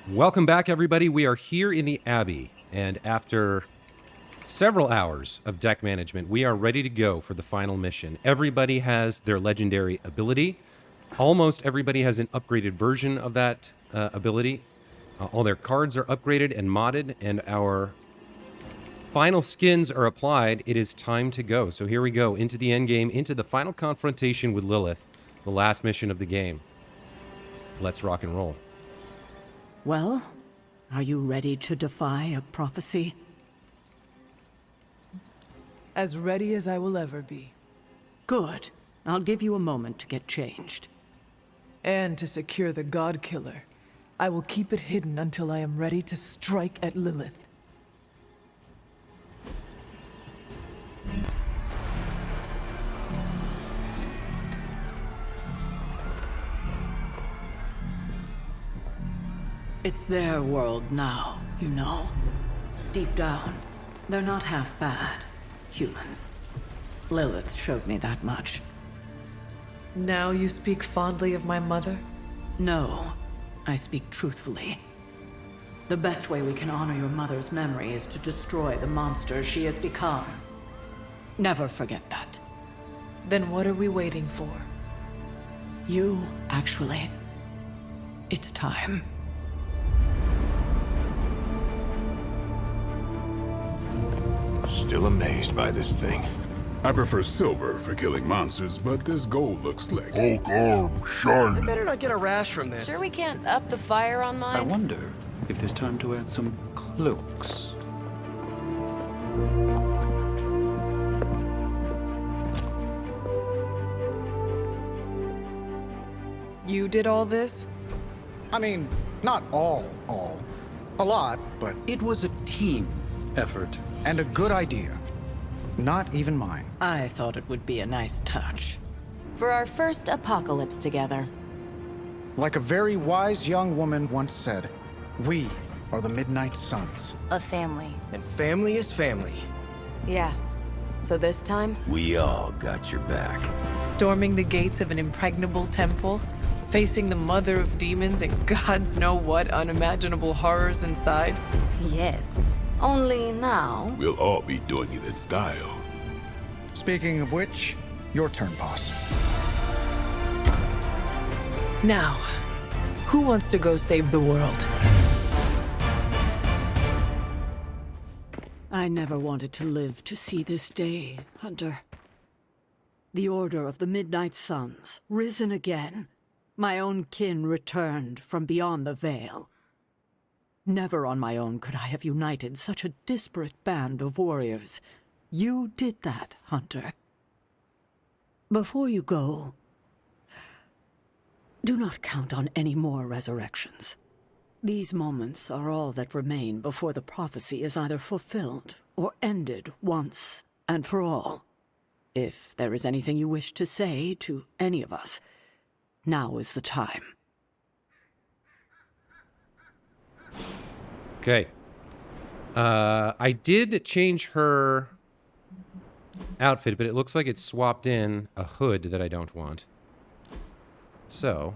Welcome back, everybody. We are here in the Abbey, and after several hours of deck management, we are ready to go for the final mission. Everybody has their legendary ability. Almost everybody has an upgraded version of that ability. All their cards are upgraded and modded, and our final skins are applied. It is time to go. So here we go, into the endgame, into the final confrontation with Lilith, the last mission of the game. Let's rock and roll. Well, are you ready to defy a prophecy? As ready as I will ever be. Good. I'll give you a moment to get changed. And to secure the God Killer, I will keep it hidden until I am ready to strike at Lilith. It's their world now, you know. Deep down, they're not half bad. Humans. Lilith showed me that much. Now you speak fondly of my mother? No, I speak truthfully. The best way we can honor your mother's memory is to destroy the monster she has become. Never forget that. Then what are we waiting for? You, actually. It's time. Still amazed by this thing. I prefer silver for killing monsters, but this gold looks slick. Hulk arm, shiny. I better not get a rash from this. Sure we can't up the fire on mine? I wonder if there's time to add some cloaks. You did all this? I mean, not all. A lot, but... It was a team effort. And a good idea. Not even mine. I thought it would be a nice touch. For our first apocalypse together. Like a very wise young woman once said, we are the Midnight Suns. A family. And family is family. Yeah. So this time? We all got your back. Storming the gates of an impregnable temple? Facing the mother of demons and gods know what unimaginable horrors inside? Yes. Only now... We'll all be doing it in style. Speaking of which, your turn, boss. Now, who wants to go save the world? I never wanted to live to see this day, Hunter. The Order of the Midnight Suns, risen again. My own kin returned from beyond the veil. Never on my own could I have united such a disparate band of warriors. You did that, Hunter. Before you go, do not count on any more resurrections. These moments are all that remain before the prophecy is either fulfilled or ended once and for all. If there is anything you wish to say to any of us, now is the time. Okay. I did change her outfit, but it looks like it swapped in a hood that I don't want. So...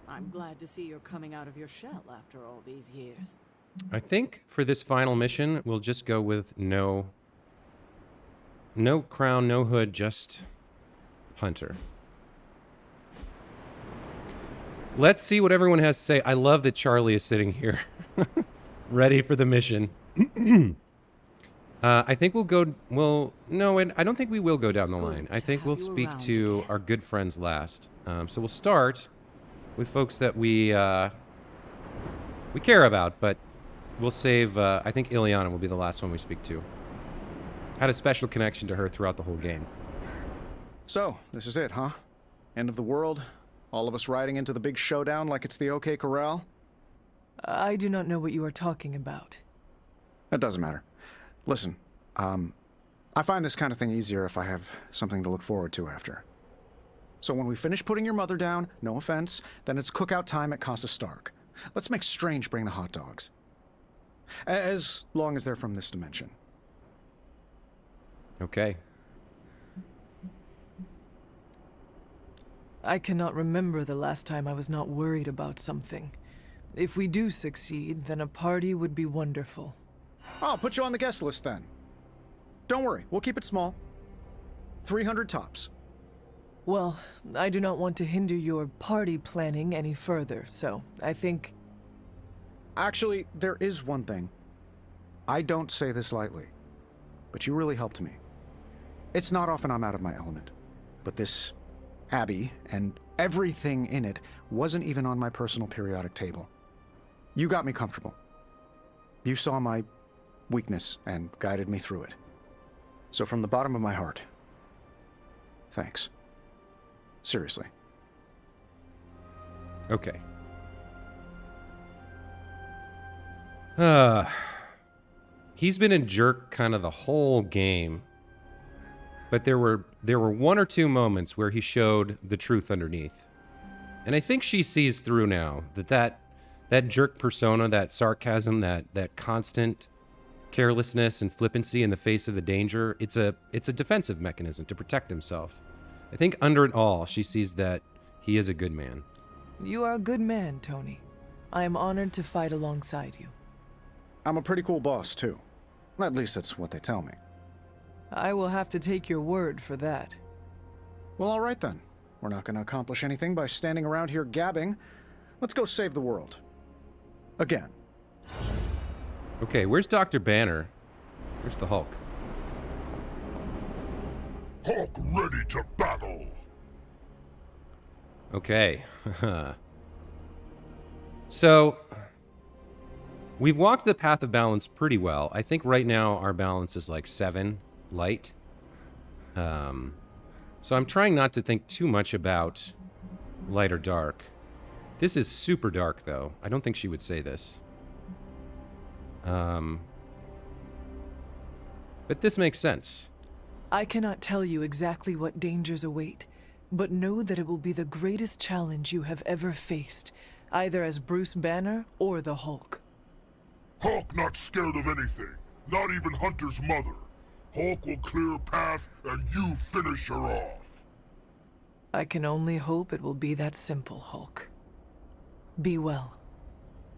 I'm glad to see you're coming out of your shell after all these years. I think for this final mission, we'll just go with no crown, no hood, just Hunter. Let's see what everyone has to say. I love that Charlie is sitting here, ready for the mission. I think we'll go... Well, no, and I don't think we will go down the line. I think we'll speak to our good friends last. So we'll start with folks that we care about, but we'll save... I think Ileana will be the last one we speak to. Had a special connection to her throughout the whole game. So, this is it, huh? End of the world? All of us riding into the big showdown like it's the OK Corral? I do not know what you are talking about. That doesn't matter. Listen, I find this kind of thing easier if I have something to look forward to after. So when we finish putting your mother down, no offense, then it's cookout time at Casa Stark. Let's make Strange bring the hot dogs. As long as they're from this dimension. Okay. I cannot remember the last time I was not worried about something. If we do succeed, then a party would be wonderful. I'll put you on the guest list then. Don't worry, we'll keep it small. 300 tops. Well, I do not want to hinder your party planning any further, so I think... Actually, there is one thing. I don't say this lightly, but you really helped me. It's not often I'm out of my element, but this Abbey and everything in it wasn't even on my personal periodic table. You got me comfortable. You saw my weakness and guided me through it. So from the bottom of my heart, thanks. Seriously. Okay. He's been a jerk kind of the whole game. But there were one or two moments where he showed the truth underneath. And I think she sees through now that jerk persona, that sarcasm, that constant carelessness and flippancy in the face of the danger, it's a defensive mechanism to protect himself. I think under it all, she sees that he is a good man. You are a good man, Tony. I am honored to fight alongside you. I'm a pretty cool boss, too. At least that's what they tell me. I will have to take your word for that. Well, all right then. We're not going to accomplish anything by standing around here gabbing. Let's go save the world. Again. Okay, where's Dr. Banner? Where's the Hulk? Hulk ready to battle. Okay. So, we've walked the path of balance pretty well. I think right now our balance is like 7 light. So I'm trying not to think too much about light or dark. This is super dark, though. I don't think she would say this. But this makes sense. I cannot tell you exactly what dangers await, but know that it will be the greatest challenge you have ever faced, either as Bruce Banner or the Hulk. Hulk not scared of anything, not even Hunter's mother. Hulk will clear a path and you finish her off. I can only hope it will be that simple, Hulk. Be well.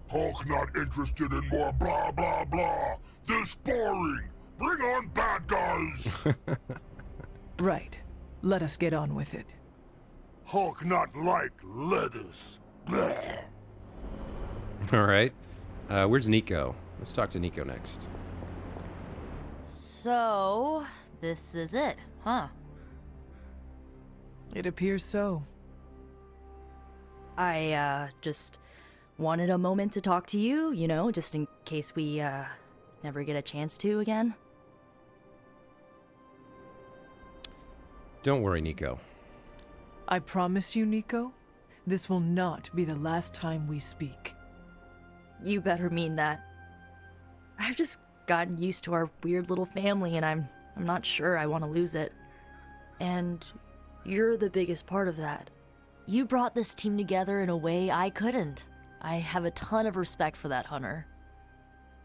Hulk not interested in more blah blah blah. This boring. Bring on bad guys. Right. Let us get on with it. Hulk not like lettuce. Blah. All right. Where's Nico? Let's talk to Nico next. So, this is it, huh? It appears so. I, just wanted a moment to talk to you, you know, just in case we, never get a chance to again. Don't worry, Nico. I promise you, Nico, this will not be the last time we speak. You better mean that. I've just gotten used to our weird little family, and I'm not sure I want to lose it. And you're the biggest part of that. You brought this team together in a way I couldn't. I have a ton of respect for that, Hunter.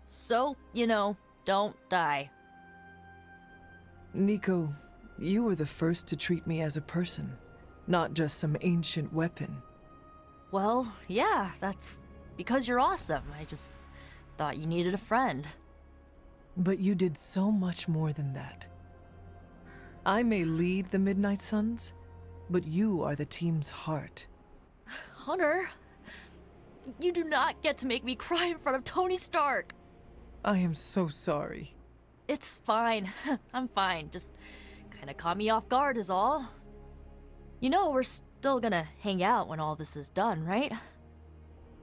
So, you know, don't die. Nico, you were the first to treat me as a person, not just some ancient weapon. Well, yeah, that's because you're awesome. I just thought you needed a friend. But you did so much more than that. I may lead the Midnight Suns, but you are the team's heart. Hunter, you do not get to make me cry in front of Tony Stark. I am so sorry. It's fine. I'm fine. Just kinda caught me off guard is all. You know, we're still gonna hang out when all this is done, right?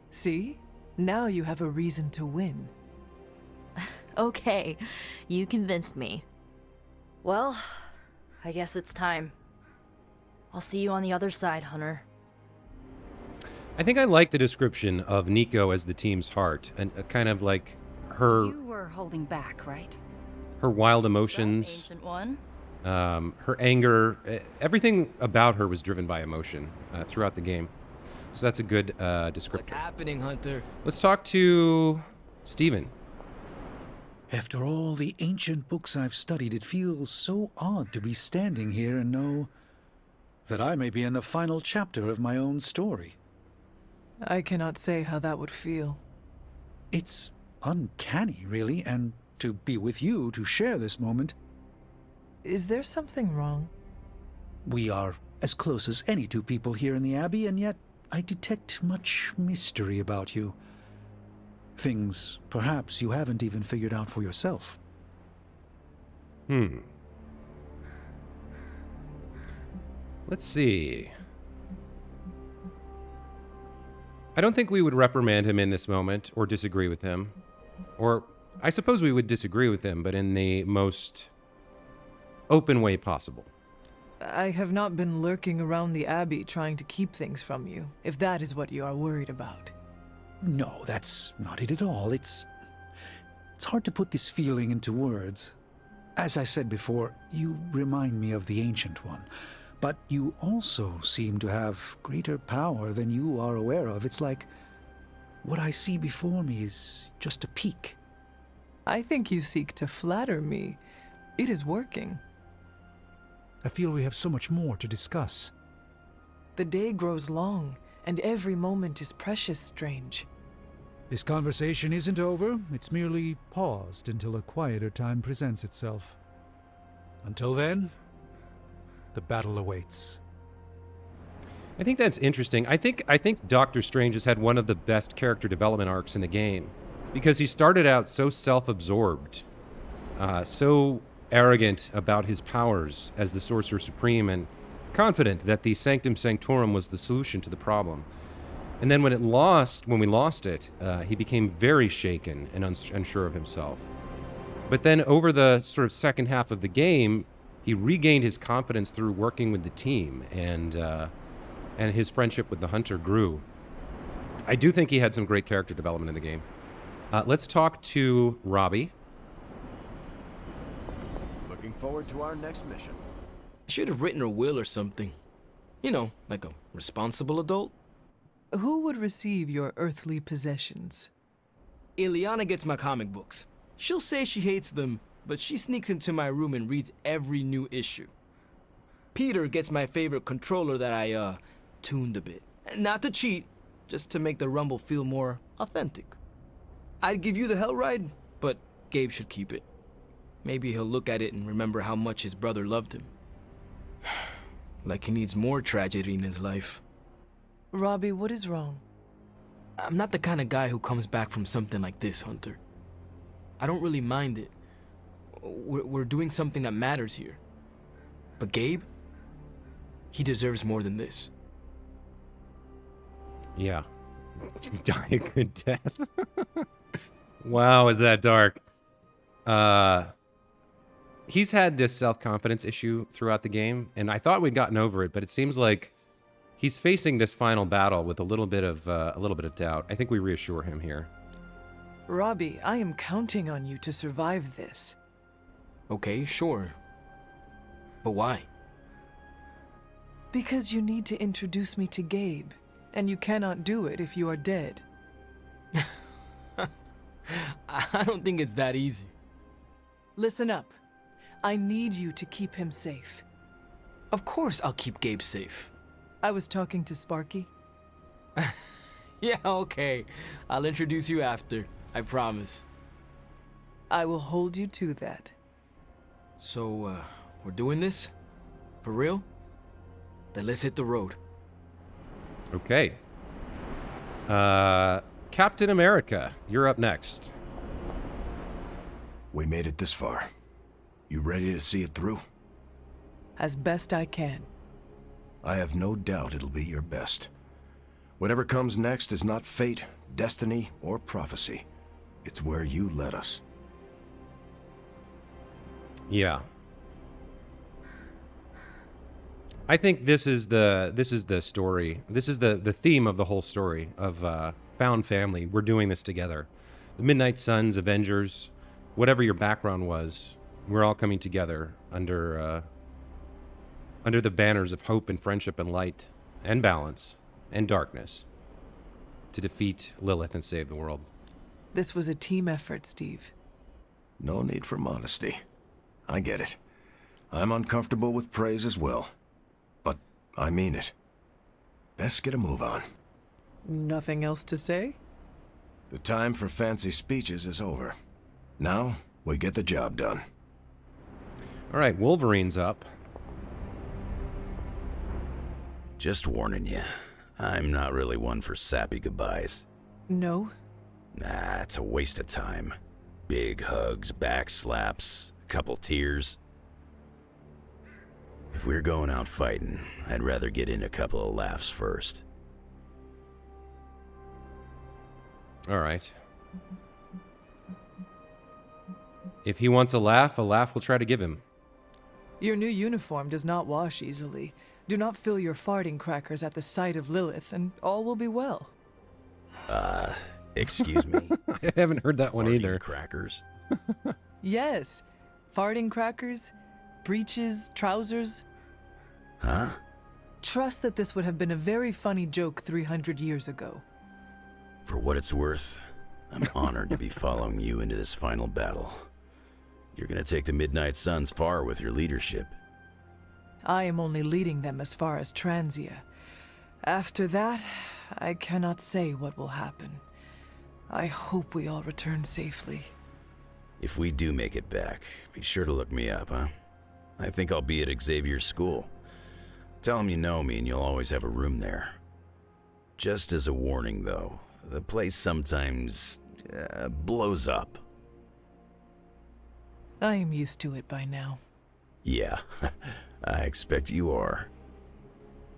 See? Now you have a reason to win. Okay, you convinced me. Well, I guess it's time. I'll see you on the other side, Hunter. I think I like the description of Nico as the team's heart, and kind of like her You were holding back, right? her wild emotions, Ancient one. her anger, everything about her was driven by emotion throughout the game. So that's a good description. What's happening, Hunter? Let's talk to Steven. After all the ancient books I've studied, it feels so odd to be standing here and know that I may be in the final chapter of my own story. I cannot say how that would feel. It's uncanny, really, and to be with you to share this moment. Is there something wrong? We are as close as any two people here in the Abbey, and yet I detect much mystery about you. Things, perhaps, you haven't even figured out for yourself. Let's see. I don't think we would reprimand him in this moment or disagree with him. Or I suppose we would disagree with him, but in the most open way possible. I have not been lurking around the Abbey trying to keep things from you, if that is what you are worried about. No, that's not it at all. It's hard to put this feeling into words. As I said before, you remind me of the Ancient One. But you also seem to have greater power than you are aware of. It's like what I see before me is just a peak. I think you seek to flatter me. It is working. I feel we have so much more to discuss. The day grows long, and every moment is precious, Strange. This conversation isn't over. It's merely paused until a quieter time presents itself. Until then, the battle awaits. I think that's interesting. I think Doctor Strange has had one of the best character development arcs in the game, because he started out so self-absorbed, so arrogant about his powers as the Sorcerer Supreme, and confident that the Sanctum Sanctorum was the solution to the problem. And then when we lost it, he became very shaken and unsure of himself. But then over the sort of second half of the game, he regained his confidence through working with the team, and his friendship with the Hunter grew. I do think he had some great character development in the game. Let's talk to Robbie. Looking forward to our next mission. I should have written a will or something. You know, like a responsible adult. Who would receive your earthly possessions? Ileana gets my comic books. She'll say she hates them, but she sneaks into my room and reads every new issue. Peter gets my favorite controller that I, tuned a bit. Not to cheat, just to make the rumble feel more authentic. I'd give you the Hell Ride, but Gabe should keep it. Maybe he'll look at it and remember how much his brother loved him. Like he needs more tragedy in his life. Robbie, what is wrong? I'm not the kind of guy who comes back from something like this, Hunter. I don't really mind it. We're doing something that matters here. But Gabe, he deserves more than this. Yeah. Die a good death. Wow, is that dark. He's had this self-confidence issue throughout the game, and I thought we'd gotten over it, but it seems like he's facing this final battle with a little bit of doubt. I think we reassure him here. Robbie, I am counting on you to survive this. Okay, sure. But why? Because you need to introduce me to Gabe, and you cannot do it if you are dead. I don't think it's that easy. Listen up. I need you to keep him safe. Of course I'll keep Gabe safe. I was talking to Sparky. Yeah, okay. I'll introduce you after. I promise. I will hold you to that. So, we're doing this? For real? Then let's hit the road. Okay. Captain America, you're up next. We made it this far. You ready to see it through? As best I can. I have no doubt it'll be your best. Whatever comes next is not fate, destiny, or prophecy. It's where you led us. Yeah. I think this is the story. This is the theme of the whole story of found family. We're doing this together. The Midnight Suns, Avengers, whatever your background was, we're all coming together under the banners of hope and friendship and light and balance and darkness to defeat Lilith and save the world. This was a team effort, Steve. No need for modesty. I get it. I'm uncomfortable with praise as well. But I mean it. Best get a move on. Nothing else to say? The time for fancy speeches is over. Now, we get the job done. All right, Wolverine's up. Just warning you, I'm not really one for sappy goodbyes. No? Nah, it's a waste of time. Big hugs, back slaps, a couple tears. If we're going out fighting, I'd rather get in a couple of laughs first. All right. If he wants a laugh we'll try to give him. Your new uniform does not wash easily. Do not fill your farting crackers at the sight of Lilith, and all will be well. Excuse me? I haven't heard that one either. Crackers? Yes. Farting crackers, breeches, trousers. Huh? Trust that this would have been a very funny joke 300 years ago. For what it's worth, I'm honored to be following you into this final battle. You're gonna take the Midnight Suns far with your leadership. I am only leading them as far as Transia. After that, I cannot say what will happen. I hope we all return safely. If we do make it back, be sure to look me up, huh? I think I'll be at Xavier's school. Tell him you know me and you'll always have a room there. Just as a warning, though, the place sometimes blows up. I am used to it by now. Yeah, I expect you are.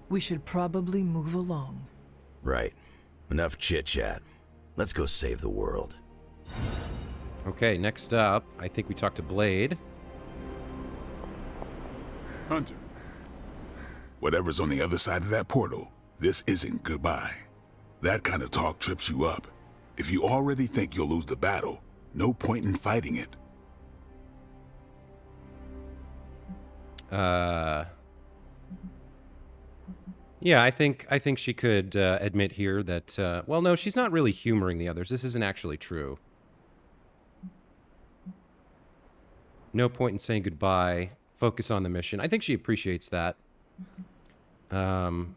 We should probably move along. Right. Enough chit-chat. Let's go save the world. Okay, next up, I think we talked to Blade. Hunter. Whatever's on the other side of that portal, this isn't goodbye. That kind of talk trips you up. If you already think you'll lose the battle, no point in fighting it. Yeah, I think she could admit here that, well, no, she's not really humoring the others. This isn't actually true. No point in saying goodbye. Focus on the mission. I think she appreciates that.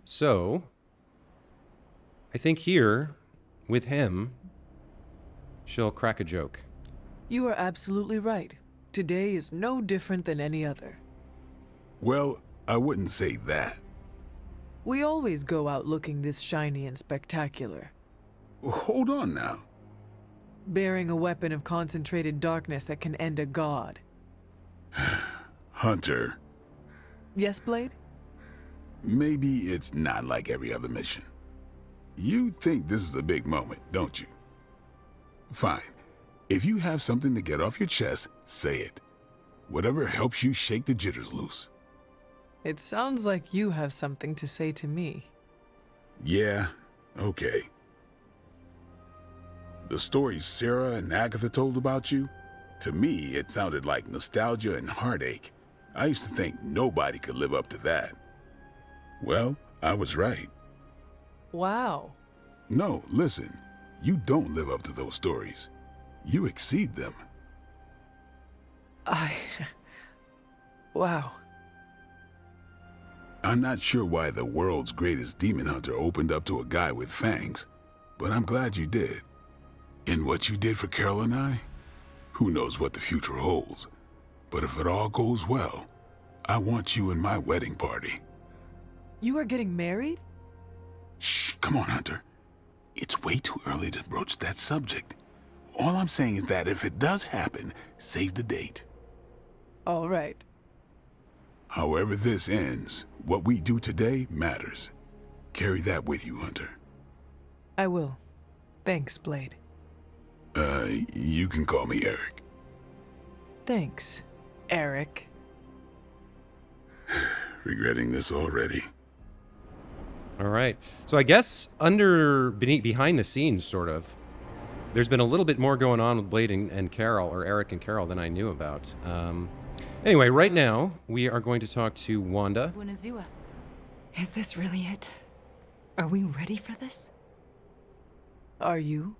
So, I think here, with him, she'll crack a joke. You are absolutely right. Today is no different than any other. Well, I wouldn't say that. We always go out looking this shiny and spectacular. Hold on now. Bearing a weapon of concentrated darkness that can end a god. Hunter. Yes, Blade? Maybe it's not like every other mission. You think this is a big moment, don't you? Fine. If you have something to get off your chest, say it. Whatever helps you shake the jitters loose. It sounds like you have something to say to me. Yeah, okay. The stories Sarah and Agatha told about you, to me it sounded like nostalgia and heartache. I used to think nobody could live up to that. Well, I was right. Wow. No, listen, you don't live up to those stories. You exceed them. Wow. I'm not sure why the world's greatest demon hunter opened up to a guy with fangs, but I'm glad you did. And what you did for Carol and I, who knows what the future holds. But if it all goes well, I want you in my wedding party. You are getting married? Shh, come on, Hunter. It's way too early to broach that subject. All I'm saying is that if it does happen, save the date. All right. However this ends, what we do today matters. Carry that with you, Hunter. I will. Thanks, Blade. You can call me Eric. Thanks, Eric. Regretting this already. All right. So I guess behind the scenes, sort of, there's been a little bit more going on with Blade and Carol, or Eric and Carol, than I knew about. Anyway, right now, we are going to talk to Wanda. Bunazua, is this really it? Are we ready for this? Are you?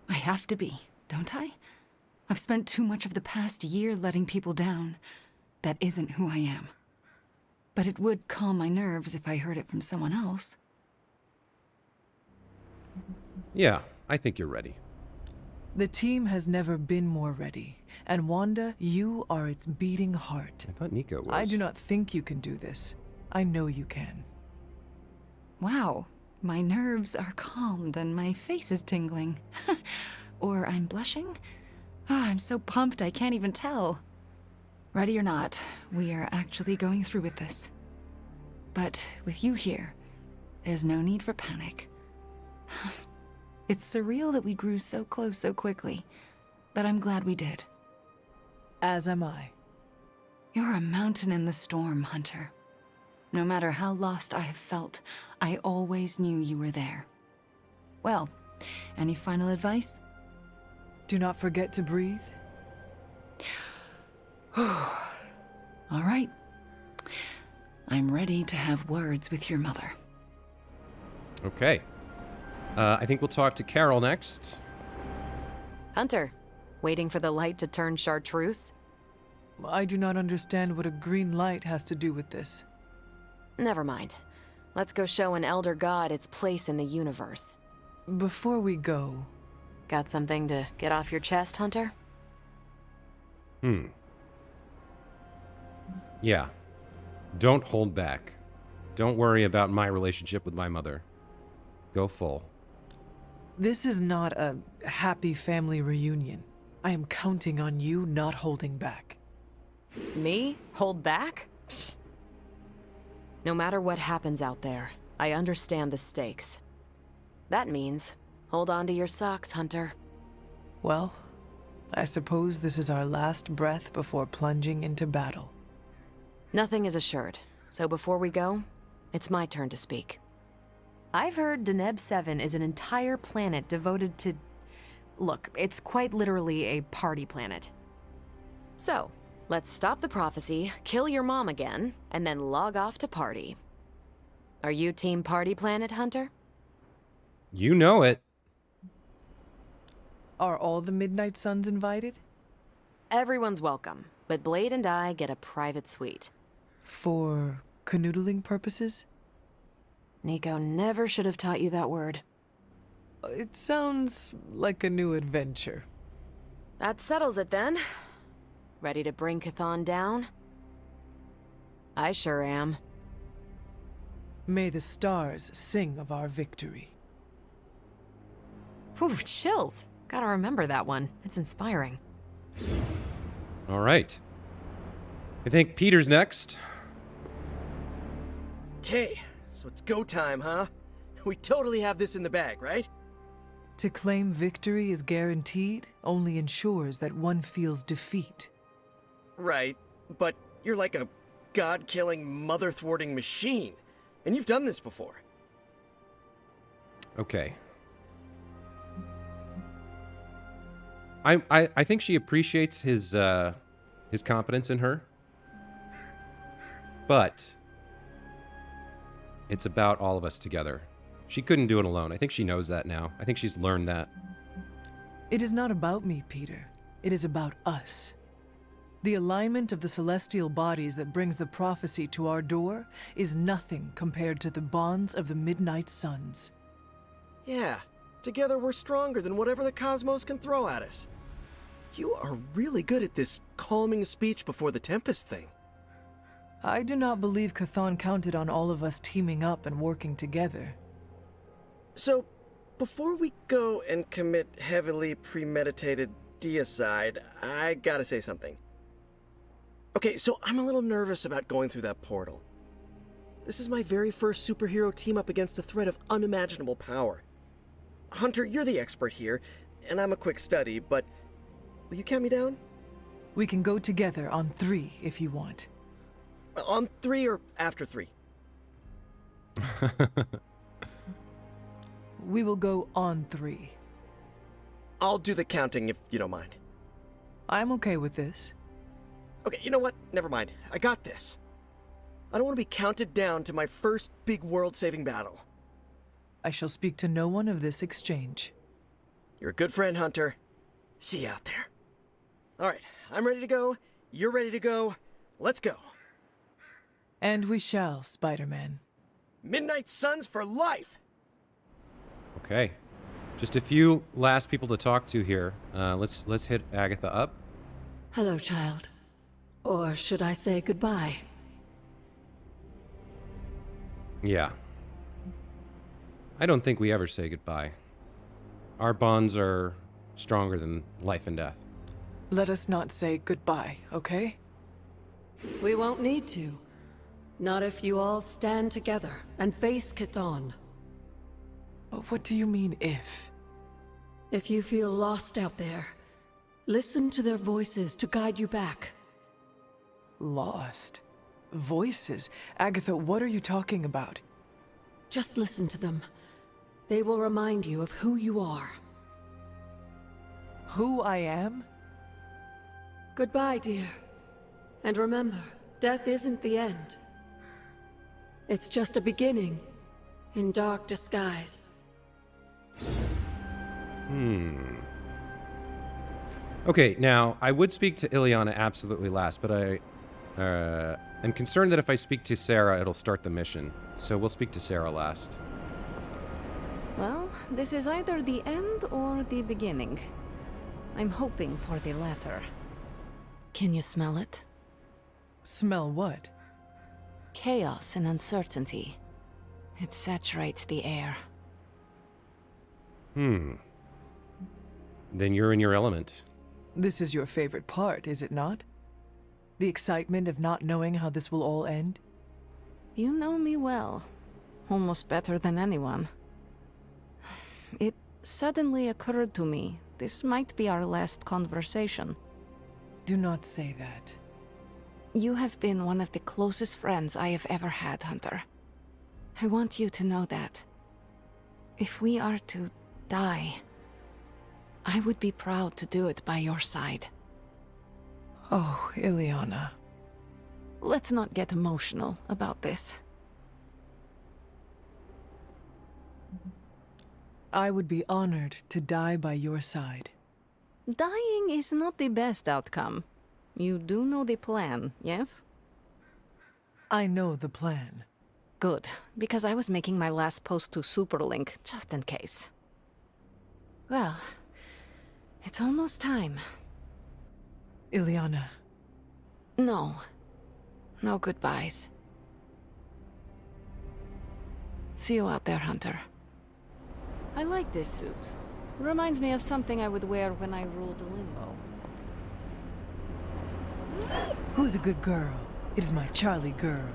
I have to be, don't I? I've spent too much of the past year letting people down. That isn't who I am. But it would calm my nerves if I heard it from someone else. Yeah, I think you're ready. The team has never been more ready. And Wanda, you are its beating heart. I thought Nico was. I do not think you can do this. I know you can. Wow, my nerves are calmed and my face is tingling. Or I'm blushing? Ah, I'm so pumped I can't even tell. Ready or not, we are actually going through with this. But with you here, there's no need for panic. It's surreal that we grew so close so quickly, but I'm glad we did. As am I. You're a mountain in the storm, Hunter. No matter how lost I have felt, I always knew you were there. Well, any final advice? Do not forget to breathe. All right. I'm ready to have words with your mother. Okay. I think we'll talk to Carol next. Hunter, waiting for the light to turn chartreuse? I do not understand what a green light has to do with this. Never mind. Let's go show an elder god its place in the universe. Before we go... Got something to get off your chest, Hunter? Yeah. Don't hold back. Don't worry about my relationship with my mother. Go full. This is not a happy family reunion. I am counting on you not holding back. Me? Hold back? Psst. No matter what happens out there, I understand the stakes. That means, hold on to your socks, Hunter. Well, I suppose this is our last breath before plunging into battle. Nothing is assured, so before we go, it's my turn to speak. I've heard Deneb 7 is an entire planet devoted to... Look, it's quite literally a party planet. So, let's stop the prophecy, kill your mom again, and then log off to party. Are you Team Party Planet, Hunter? You know it. Are all the Midnight Suns invited? Everyone's welcome, but Blade and I get a private suite. For canoodling purposes? Nico never should have taught you that word. It sounds like a new adventure. That settles it then. Ready to bring Chthon down? I sure am. May the stars sing of our victory. Whew, chills. Gotta remember that one. It's inspiring. All right. I think Peter's next. Okay, so it's go time, huh? We totally have this in the bag, right? To claim victory is guaranteed only ensures that one feels defeat. Right, but you're like a god-killing, mother-thwarting machine. And you've done this before. Okay. I think she appreciates his confidence in her. But it's about all of us together. She couldn't do it alone. I think she knows that now. I think she's learned that. It is not about me, Peter. It is about us. The alignment of the celestial bodies that brings the prophecy to our door is nothing compared to the bonds of the Midnight Suns. Yeah, together we're stronger than whatever the cosmos can throw at us. You are really good at this calming speech before the Tempest thing. I do not believe Chthon counted on all of us teaming up and working together. So, before we go and commit heavily premeditated deicide, I gotta say something. Okay, so I'm a little nervous about going through that portal. This is my very first superhero team up against a threat of unimaginable power. Hunter, you're the expert here, and I'm a quick study, but will you count me down? We can go together on 3 if you want. On 3 or after 3? We will go on 3. I'll do the counting if you don't mind. I'm okay with this. Okay, you know what? Never mind. I got this. I don't want to be counted down to my first big world-saving battle. I shall speak to no one of this exchange. You're a good friend, Hunter. See you out there. All right, I'm ready to go. You're ready to go. Let's go. And we shall, Spider-Man. Midnight Suns for life! Okay. Just a few last people to talk to here. Let's hit Agatha up. Hello, child. Or should I say goodbye? Yeah. I don't think we ever say goodbye. Our bonds are stronger than life and death. Let us not say goodbye, okay? We won't need to. Not if you all stand together and face Chthon. What do you mean, if? If you feel lost out there, listen to their voices to guide you back. Lost? Voices? Agatha, what are you talking about? Just listen to them. They will remind you of who you are. Who I am? Goodbye, dear. And remember, death isn't the end. It's just a beginning, in dark disguise. Okay, now, I would speak to Ileana absolutely last, but I am concerned that if I speak to Sarah, it'll start the mission. So we'll speak to Sarah last. Well, this is either the end or the beginning. I'm hoping for the latter. Can you smell it? Smell what? Chaos and uncertainty. It saturates the air. Then you're in your element. This is your favorite part, is it not? The excitement of not knowing how this will all end? You know me well. Almost better than anyone. It suddenly occurred to me this might be our last conversation. Do not say that. You have been one of the closest friends I have ever had, Hunter. I want you to know that. If we are to die, I would be proud to do it by your side. Oh, Ileana. Let's not get emotional about this. I would be honored to die by your side. Dying is not the best outcome. You do know the plan, yes? I know the plan. Good, because I was making my last post to Superlink, just in case. Well, it's almost time. Ileana. No. No goodbyes. See you out there, Hunter. I like this suit. Reminds me of something I would wear when I ruled Limbo. Who's a good girl? It is my Charlie girl.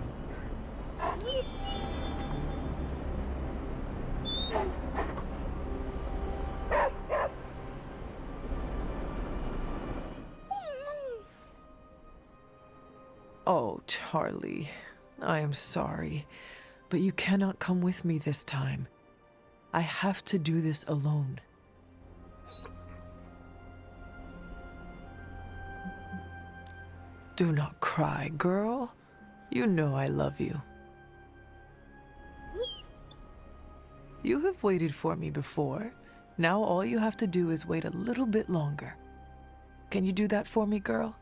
Oh, Charlie. I am sorry, but you cannot come with me this time. I have to do this alone. Do not cry, girl. You know I love you. You have waited for me before. Now all you have to do is wait a little bit longer. Can you do that for me, girl?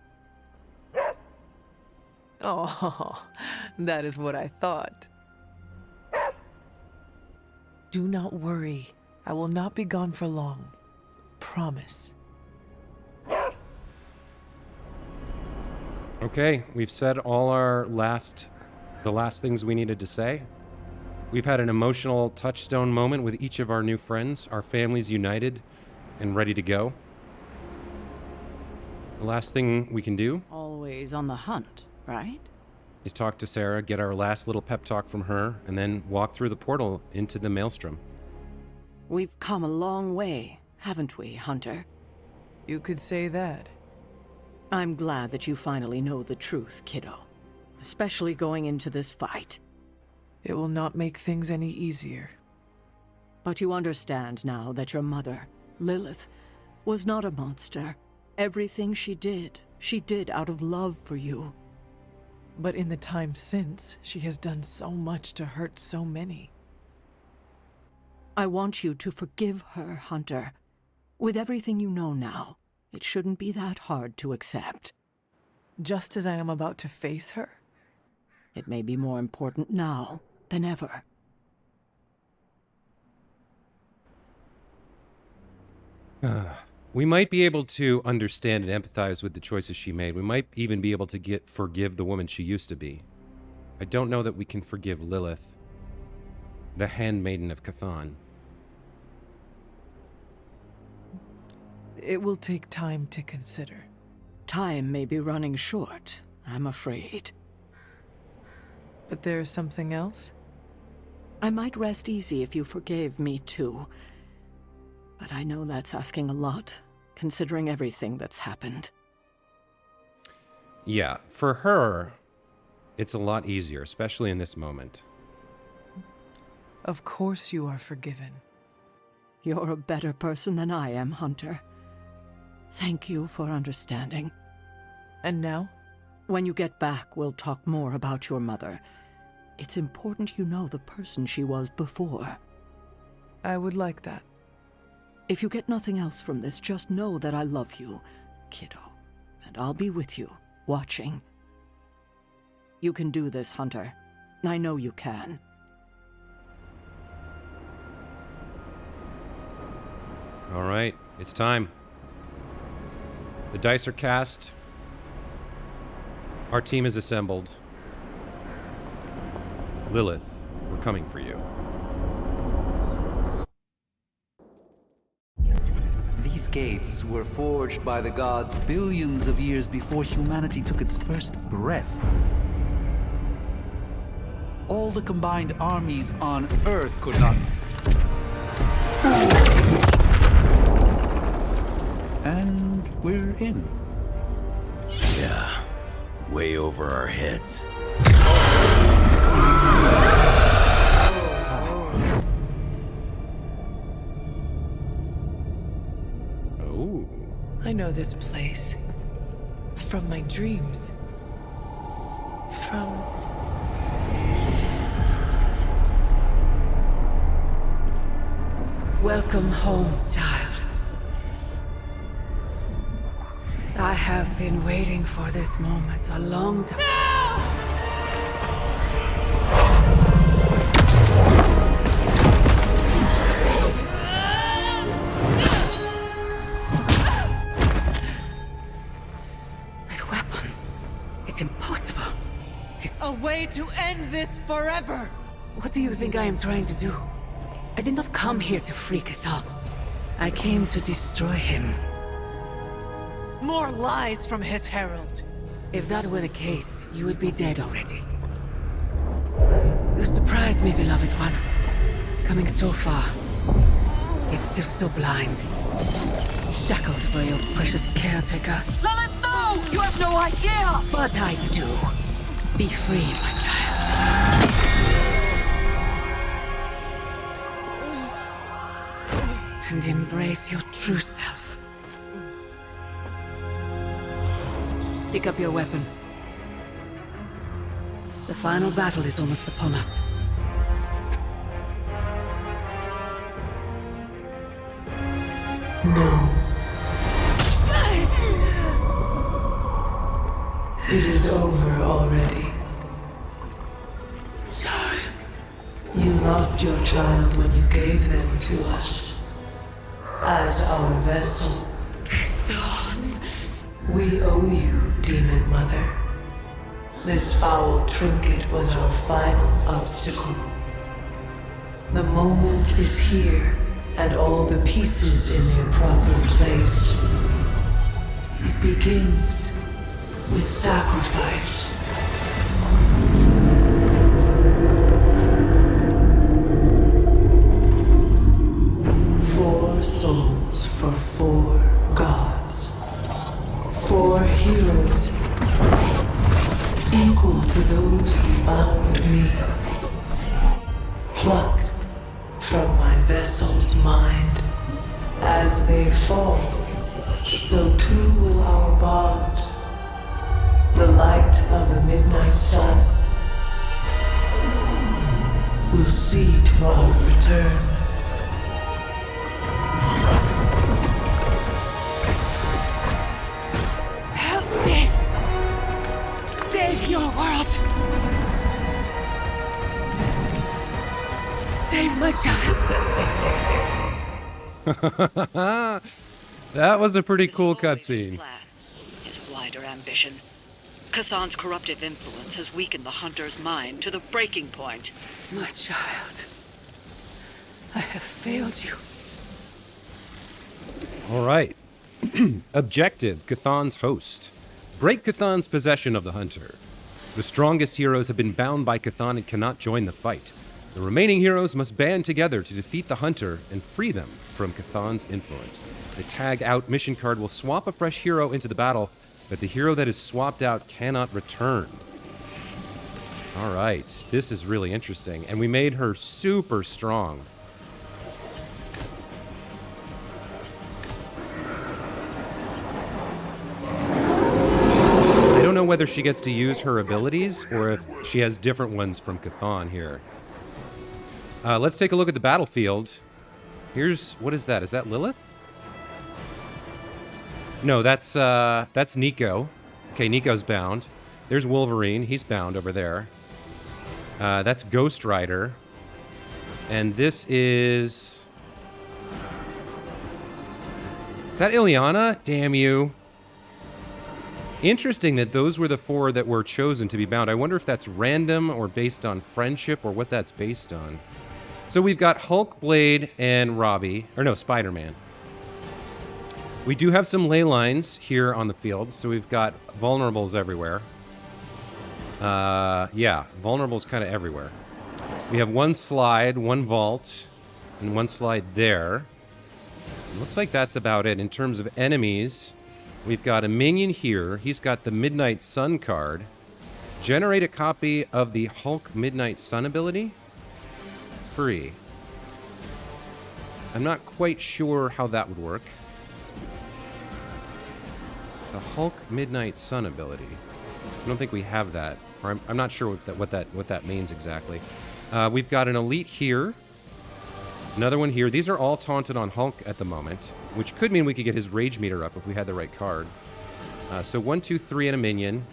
Oh, that is what I thought. Do not worry. I will not be gone for long. Promise. Okay, we've said all the last things we needed to say. We've had an emotional touchstone moment with each of our new friends, our families united and ready to go. The last thing we can do Always on the hunt, right? is talk to Sarah, get our last little pep talk from her, and then walk through the portal into the Maelstrom. We've come a long way, haven't we, Hunter? You could say that. I'm glad that you finally know the truth, kiddo. Especially going into this fight. It will not make things any easier. But you understand now that your mother, Lilith, was not a monster. Everything she did out of love for you. But in the time since, she has done so much to hurt so many. I want you to forgive her, Hunter. With everything you know now, it shouldn't be that hard to accept. Just as I am about to face her? It may be more important now than ever. We might be able to understand and empathize with the choices she made. We might even be able to forgive the woman she used to be. I don't know that we can forgive Lilith, the handmaiden of Chthon. It will take time to consider. Time may be running short, I'm afraid. But there's something else? I might rest easy if you forgave me too. But I know that's asking a lot, considering everything that's happened. Yeah, for her, it's a lot easier, especially in this moment. Of course you are forgiven. You're a better person than I am, Hunter. Thank you for understanding. And now? When you get back, we'll talk more about your mother. It's important you know the person she was before. I would like that. If you get nothing else from this, just know that I love you, kiddo. And I'll be with you, watching. You can do this, Hunter. I know you can. All right, it's time. The dice are cast. Our team is assembled. Lilith, we're coming for you. These gates were forged by the gods billions of years before humanity took its first breath. All the combined armies on Earth could not... And we're in. Yeah, way over our heads. Oh. I know this place. From my dreams. From... Welcome home, child. I have been waiting for this moment a long time. That weapon. It's impossible. It's a way to end this forever! What do you think I am trying to do? I did not come here to free Chthon. I came to destroy him. More lies from his herald. If that were the case, you would be dead already. You surprised me, beloved one. Coming so far, yet still so blind. Shackled by your precious caretaker. Lilith, no! You have no idea! But I do. Be free, my child. And embrace your true self. Pick up your weapon. The final battle is almost upon us. No. It is over already. Child. You lost your child when you gave them to us. As our vessel. We owe you, Demon Mother. This foul trinket was our final obstacle. The moment is here, and all the pieces in their proper place. It begins with sacrifice. Four souls for 4 gods. 4 heroes, equal to those who found me. Plucked from my vessel's mind. As they fall, so too will our bonds. The light of the midnight sun will see to our return. Help me! Save your world! My child! That was a pretty cool cutscene. His wider ambition. Chthon's corruptive influence has weakened the hunter's mind to the breaking point. My child, I have failed you. All right. Objective, Chthon's host. Break Chthon's possession of the hunter. The strongest heroes have been bound by Chthon and cannot join the fight. The remaining heroes must band together to defeat the hunter and free them from Chthon's influence. The tag out mission card will swap a fresh hero into the battle, but the hero that is swapped out cannot return. All right, this is really interesting, and we made her super strong. I don't know whether she gets to use her abilities or if she has different ones from Chthon here. Let's take a look at the battlefield. Here's, what is that? Is that Lilith? No, that's Nico. Okay, Nico's bound. There's Wolverine. He's bound over there. That's Ghost Rider. And this is... Is that Ileana? Damn you. Interesting that those were the 4 that were chosen to be bound. I wonder if that's random or based on friendship or what that's based on. So we've got Hulk, Blade, and Robbie. Or no, Spider-Man. We do have some ley lines here on the field, so we've got vulnerables everywhere. Yeah, vulnerables kind of everywhere. We have one slide, one vault, and one slide there. It looks like that's about it. In terms of enemies, we've got a minion here. He's got the Midnight Sun card. Generate a copy of the Hulk Midnight Sun ability. Free. I'm not quite sure how that would work. The Hulk Midnight Sun ability. I don't think we have that, or I'm not sure what that means exactly. We've got an elite here, another one here. These are all taunted on Hulk at the moment, which could mean we could get his rage meter up if we had the right card. So 1, 2, 3, and a minion,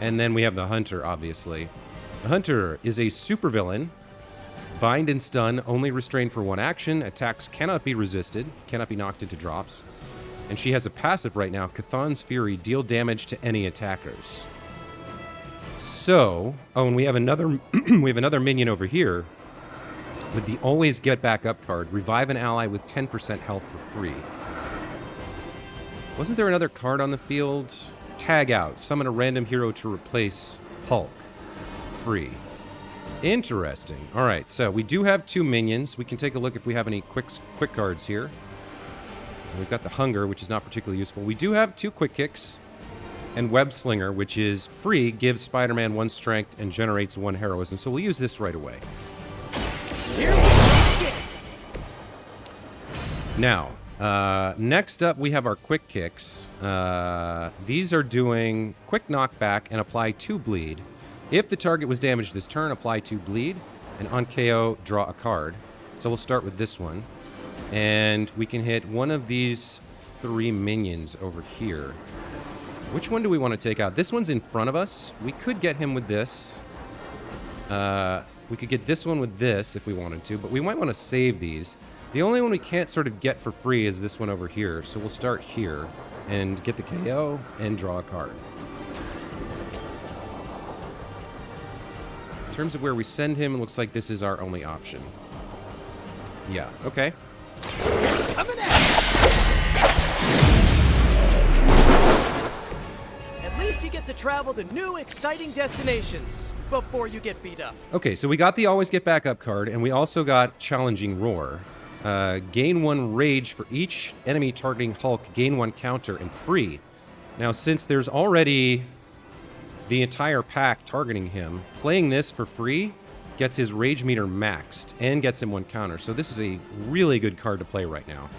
and then we have the Hunter. Obviously, the Hunter is a supervillain. Bind and stun, only restrained for 1 action. Attacks cannot be resisted, cannot be knocked into drops. And she has a passive right now, Chthon's Fury, deal damage to any attackers. So, oh, and we have another we have another minion over here with the Always Get Back Up card. Revive an ally with 10% health for free. Wasn't there another card on the field? Tag out. Summon a random hero to replace Hulk. Free. Interesting. All right, so we do have 2 minions. We can take a look if we have any quick cards here. And we've got the Hunger, which is not particularly useful. We do have 2 quick kicks, and Web Slinger, which is free, gives Spider-Man 1 strength and generates 1 heroism. So we'll use this right away. Now, next up we have our quick kicks. These are doing quick knockback and apply 2 bleed. If the target was damaged this turn, apply 2 bleed, and on KO, draw a card. So we'll start with this one. And we can hit one of these 3 minions over here. Which one do we want to take out? This one's in front of us. We could get him with this. We could get this one with this if we wanted to, but we might want to save these. The only one we can't sort of get for free is this one over here. So we'll start here and get the KO and draw a card. In terms of where we send him, it looks like this is our only option. Yeah, okay. At least you get to travel to new, exciting destinations before you get beat up. Okay, so we got the Always Get Back Up card, and we also got Challenging Roar. Gain 1 rage for each enemy targeting Hulk, gain 1 counter, and free. Now, since there's already the entire pack targeting him, playing this for free gets his rage meter maxed and gets him 1 counter. So this is a really good card to play right now.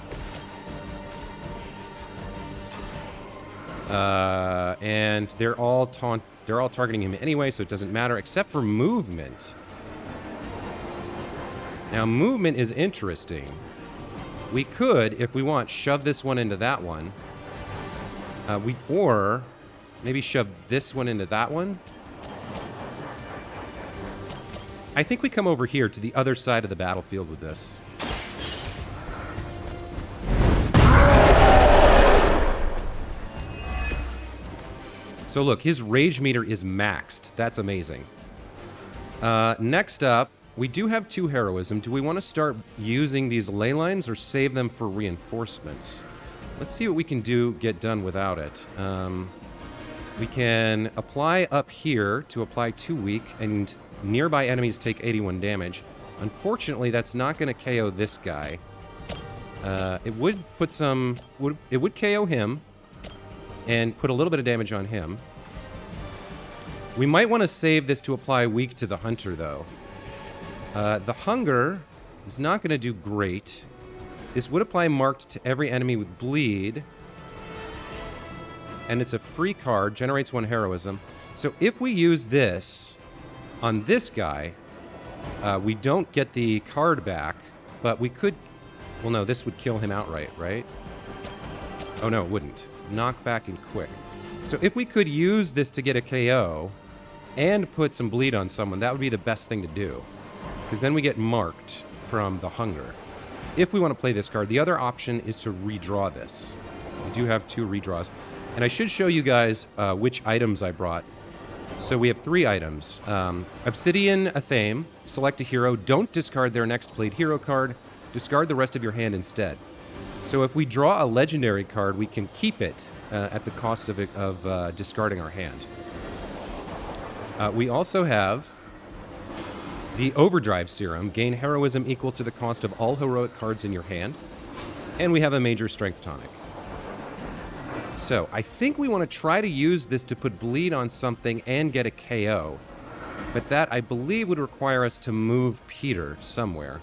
And they're all targeting him anyway, so it doesn't matter, except for movement. Now, movement is interesting. We could, if we want, shove this one into that one. Or maybe shove this one into that one. I think we come over here to the other side of the battlefield with this. So look, his rage meter is maxed. That's amazing. Next up, we do have 2 heroism. Do we want to start using these ley lines or save them for reinforcements? Let's see what we can get done without it. We can apply up here to apply 2 weak, and nearby enemies take 81 damage. Unfortunately, that's not going to KO this guy. It would put some... It would KO him and put a little bit of damage on him. We might want to save this to apply weak to the hunter, though. The hunger is not going to do great. This would apply marked to every enemy with bleed. And it's a free card, generates 1 heroism. So if we use this on this guy, we don't get the card back, but we could... Well, no, this would kill him outright, right? Oh, no, it wouldn't. Knock back and quick. So if we could use this to get a KO and put some bleed on someone, that would be the best thing to do. Because then we get marked from the hunger. If we want to play this card, the other option is to redraw this. We do have 2 redraws. And I should show you guys which items I brought. So we have 3 items. Obsidian Athame, select a hero, don't discard their next played hero card, discard the rest of your hand instead. So if we draw a legendary card, we can keep it at the cost of discarding our hand. We also have the Overdrive Serum, gain heroism equal to the cost of all heroic cards in your hand. And we have a major strength tonic. So I think we want to try to use this to put bleed on something and get a KO. But that, I believe, would require us to move Peter somewhere.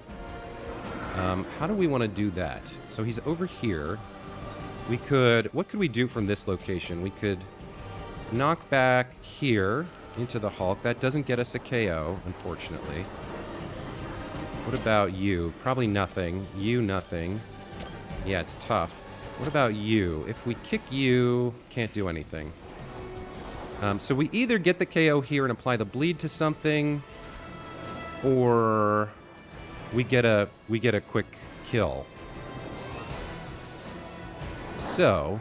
How do we want to do that? So he's over here. We could... What could we do from this location? We could knock back here into the Hulk. That doesn't get us a KO, unfortunately. What about you? Probably nothing. You, nothing. Yeah, it's tough. What about you? If we kick you, can't do anything. So we either get the KO here and apply the bleed to something, or we get a quick kill. So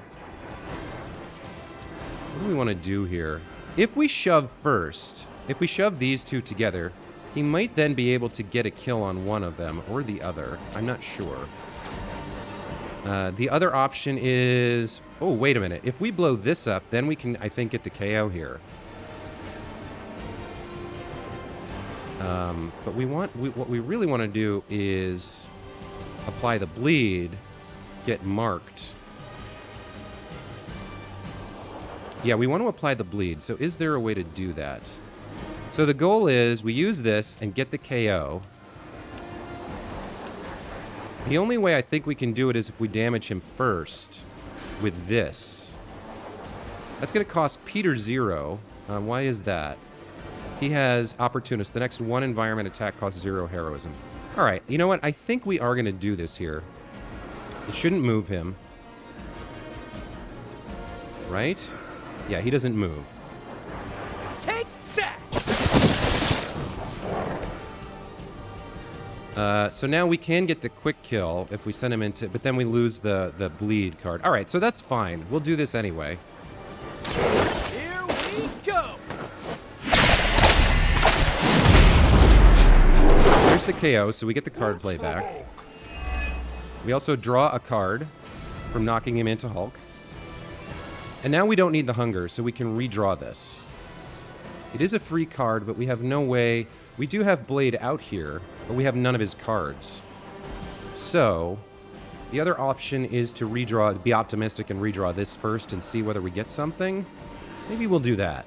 what do we want to do here? If we shove first, if we shove these 2 together, he might then be able to get a kill on one of them or the other. I'm not sure. The other option is... Oh, wait a minute. If we blow this up, then we can, I think, get the KO here. But what we really want to do is apply the bleed, get marked. Yeah, we want to apply the bleed. So is there a way to do that? So the goal is we use this and get the KO. The only way I think we can do it is if we damage him first with this. That's going to cost Peter 0. Why is that? He has Opportunist. The next 1 environment attack costs 0 heroism. All right, you know what? I think we are going to do this here. It shouldn't move him. Right? Yeah, he doesn't move. Take that! So now we can get the quick kill if we send him into... But then we lose the bleed card. All right, so that's fine. We'll do this anyway. Here we go! Here's the KO, so we get the card play back. We also draw a card from knocking him into Hulk. And now we don't need the hunger, so we can redraw this. It is a free card, but we have no way... We do have Blade out here, but we have none of his cards. So, the other option is to redraw, be optimistic and redraw this first and see whether we get something. Maybe we'll do that.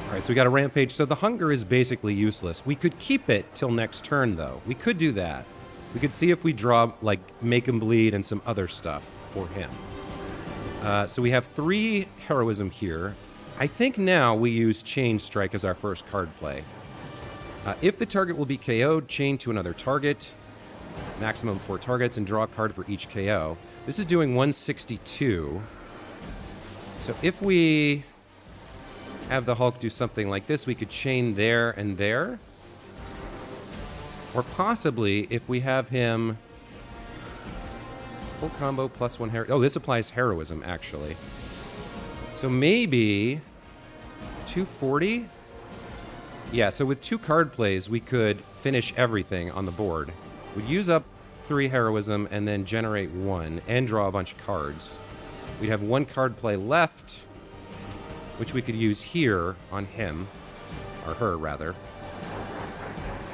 Alright, so we got a rampage. So the hunger is basically useless. We could keep it till next turn, though. We could do that. We could see if we draw, like, make him bleed and some other stuff for him. So we have 3 heroism here. I think now we use Chain Strike as our first card play. If the target will be KO'd, chain to another target, maximum 4 targets, and draw a card for each KO. This is doing 162. So if we have the Hulk do something like this. We could chain there and there. Or possibly, if we have him... Full combo plus 1 hero... Oh, this applies heroism, actually. So maybe... 240? Yeah, so with 2 card plays, we could finish everything on the board. We'd use up 3 heroism and then generate 1 and draw a bunch of cards. We'd have 1 card play left, which we could use here on him. Or her, rather.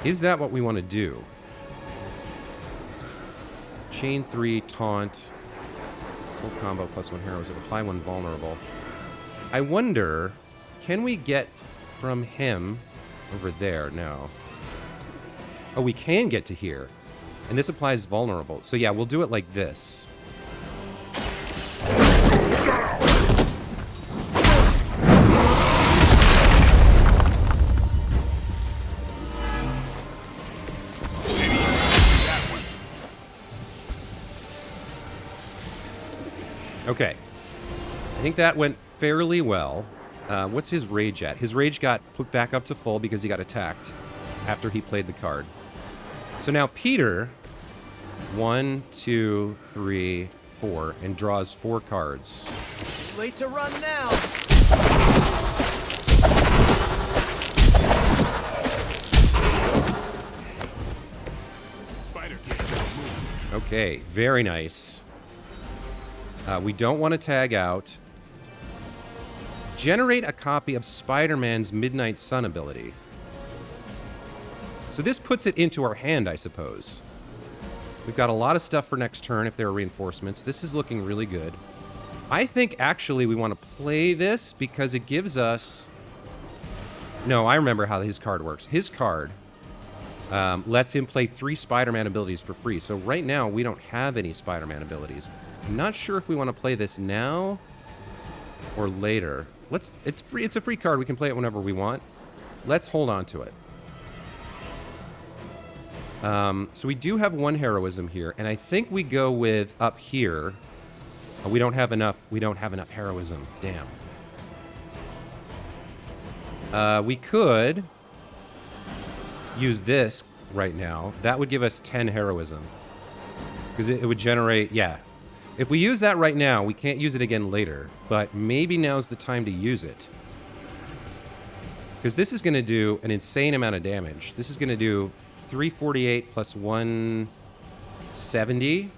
Is that what we want to do? Chain 3, taunt. Full combo plus 1 heroism. Apply 1 vulnerable. I wonder, can we get from him over there? No. Oh, we can get to here. And this applies vulnerable. So yeah, we'll do it like this. Okay. I think that went fairly well. What's his rage at? His rage got put back up to full because he got attacked after he played the card. So now Peter, 1, 2, 3, 4, and draws 4 cards. Late to run now. Spider. Okay, very nice. We don't want to tag out. Generate a copy of Spider-Man's Midnight Sun ability. So this puts it into our hand, I suppose. We've got a lot of stuff for next turn if there are reinforcements. This is looking really good. I think actually we want to play this because it gives us... No, I remember how his card works. His card lets him play 3 Spider-Man abilities for free. So right now we don't have any Spider-Man abilities. I'm not sure if we want to play this now or later. It's free. It's a free card. We can play it whenever we want. Let's hold on to it. So we do have 1 heroism here, and I think we go with up here. We don't have enough. We don't have enough heroism. Damn. We could use this right now. That would give us 10 heroism because it would generate. Yeah. If we use that right now, we can't use it again later, but maybe now's the time to use it. Because this is going to do an insane amount of damage. This is going to do 348 plus 170.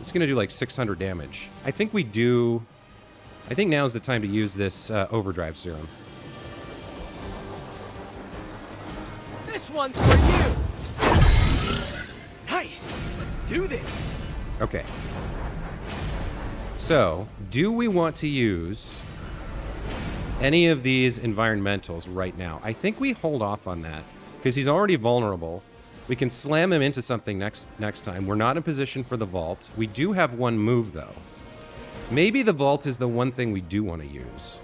It's going to do like 600 damage. I think now's the time to use this overdrive serum. This one's for you. Nice. Let's do this. Okay. So, do we want to use any of these environmentals right now? I think we hold off on that because he's already vulnerable. We can slam him into something next time. We're not in position for the vault. We do have 1 move, though. Maybe the vault is the one thing we do want to use.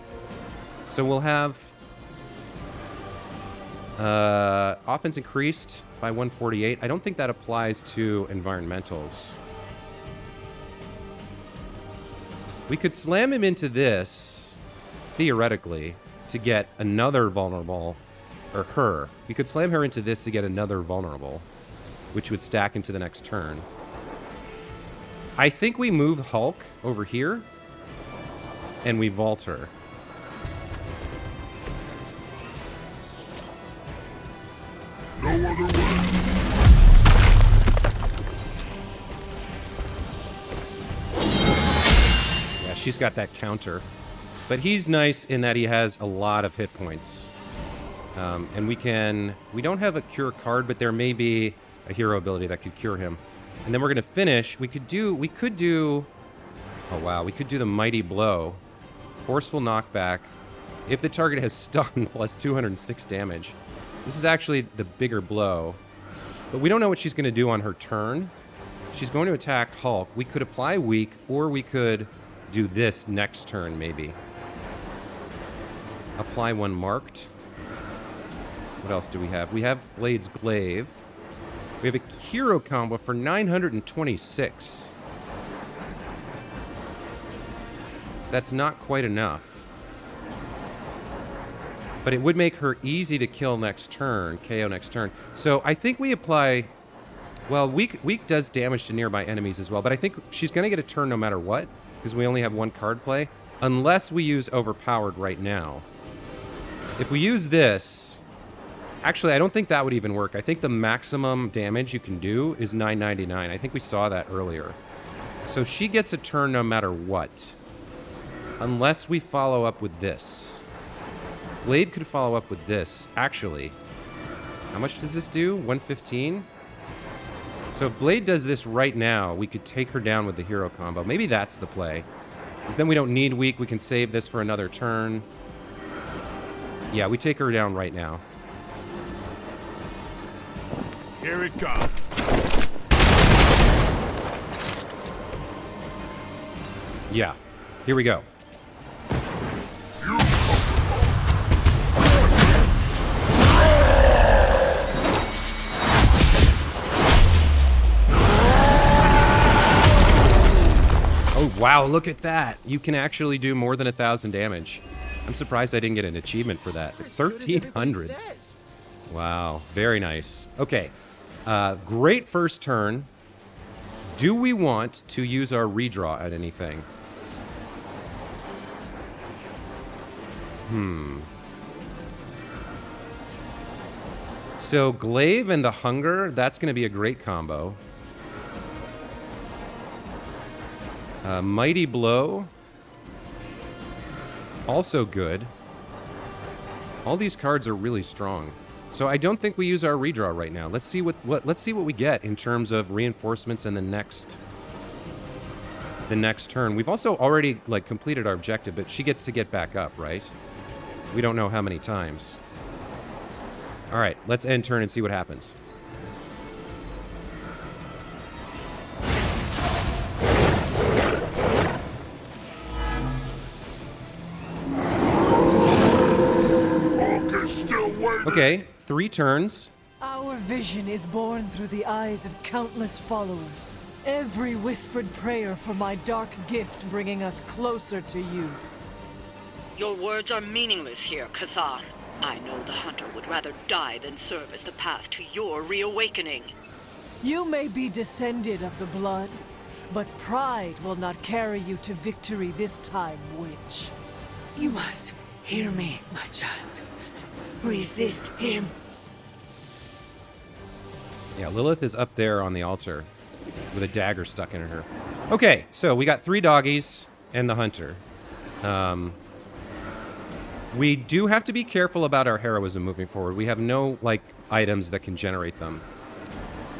So we'll have offense increased by 148. I don't think that applies to environmentals. We could slam him into this, theoretically, to get another vulnerable, or her. We could slam her into this to get another vulnerable, which would stack into the next turn. I think we move Hulk over here, and we vault her. No other way. She's got that counter. But he's nice in that he has a lot of hit points. And we don't have a cure card, but there may be a hero ability that could cure him. And then we're going to finish. We could do, oh wow, we could do the Mighty Blow. Forceful knockback. If the target has stun plus 206 damage. This is actually the bigger blow. But we don't know what she's going to do on her turn. She's going to attack Hulk. We could apply weak, or we could do this next turn, maybe. Apply 1 marked. What else do we have? We have Blade's Glaive. We have a hero combo for 926. That's not quite enough. But it would make her easy to kill next turn, KO next turn. So I think we apply... Well, weak does damage to nearby enemies as well, but I think she's going to get a turn no matter what, because we only have one card play, unless we use overpowered right now. If we use this... Actually, I don't think that would even work. I think the maximum damage you can do is 999. I think we saw that earlier. So she gets a turn no matter what. Unless we follow up with this. Blade could follow up with this, actually. How much does this do? 115? So if Blade does this right now, we could take her down with the hero combo. Maybe that's the play. Because then we don't need weak. We can save this for another turn. Yeah, we take her down right now. Here it comes. Yeah, here we go. Oh, wow, look at that. You can actually do more than 1,000 damage. I'm surprised I didn't get an achievement for that. 1,300. Wow, very nice. Okay, great first turn. Do we want to use our redraw at anything? So Glaive and the Hunger, that's going to be a great combo. Mighty Blow, also good. All these cards are really strong. So I don't think we use our redraw right now. Let's see what we get in terms of reinforcements in the next turn. We've also already like completed our objective, but she gets to get back up, right? We don't know how many times. All right, let's end turn and see what happens. Okay, 3 turns. Our vision is born through the eyes of countless followers. Every whispered prayer for my dark gift bringing us closer to you. Your words are meaningless here, Chthon. I know the hunter would rather die than serve as the path to your reawakening. You may be descended of the blood, but pride will not carry you to victory this time, witch. You must hear me, my child. Resist him. Yeah, Lilith is up there on the altar with a dagger stuck in her. Okay, so we got 3 doggies and the hunter. We do have to be careful about our heroism moving forward. We have no, like, items that can generate them.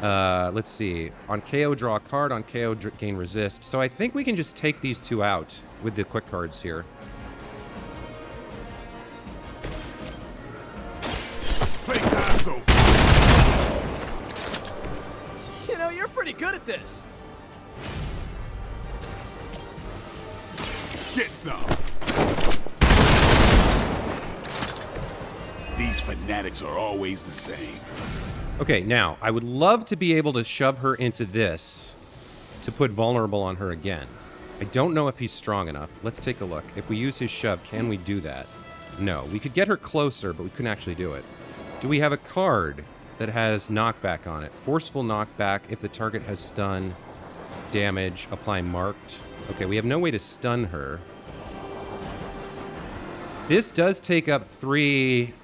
Let's see. On KO, draw a card. On KO, gain resist. So I think we can just take these 2 out with the quick cards here. You know, you're pretty good at this. Get some. These fanatics are always the same. Okay, now, I would love to be able to shove her into this to put vulnerable on her again. I don't know if he's strong enough. Let's take a look. If we use his shove, can we do that? No. We could get her closer, but we couldn't actually do it. Do we have a card that has knockback on it? Forceful knockback if the target has stun, damage, apply marked. Okay, we have no way to stun her. This does take up 3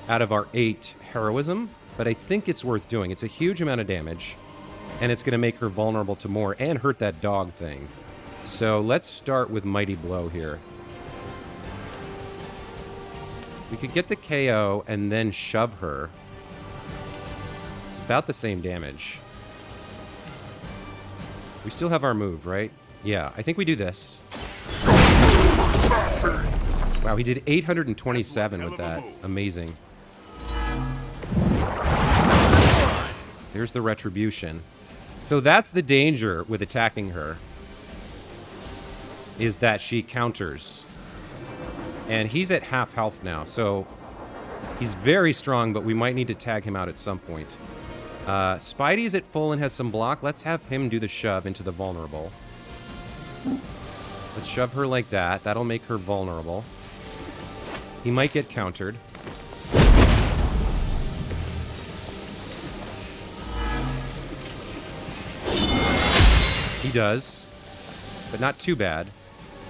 out of our 8 heroism, but I think it's worth doing. It's a huge amount of damage, and it's going to make her vulnerable to more and hurt that dog thing. So let's start with Mighty Blow here. We could get the KO and then shove her. It's about the same damage. We still have our move, right? Yeah, I think we do this. Wow, he did 827 with that. Amazing. There's the retribution. So that's the danger with attacking her, is that she counters. And he's at half health now, so he's very strong, but we might need to tag him out at some point. Spidey's at full and has some block. Let's have him do the shove into the vulnerable. Let's shove her like that. That'll make her vulnerable. He might get countered. He does, but not too bad.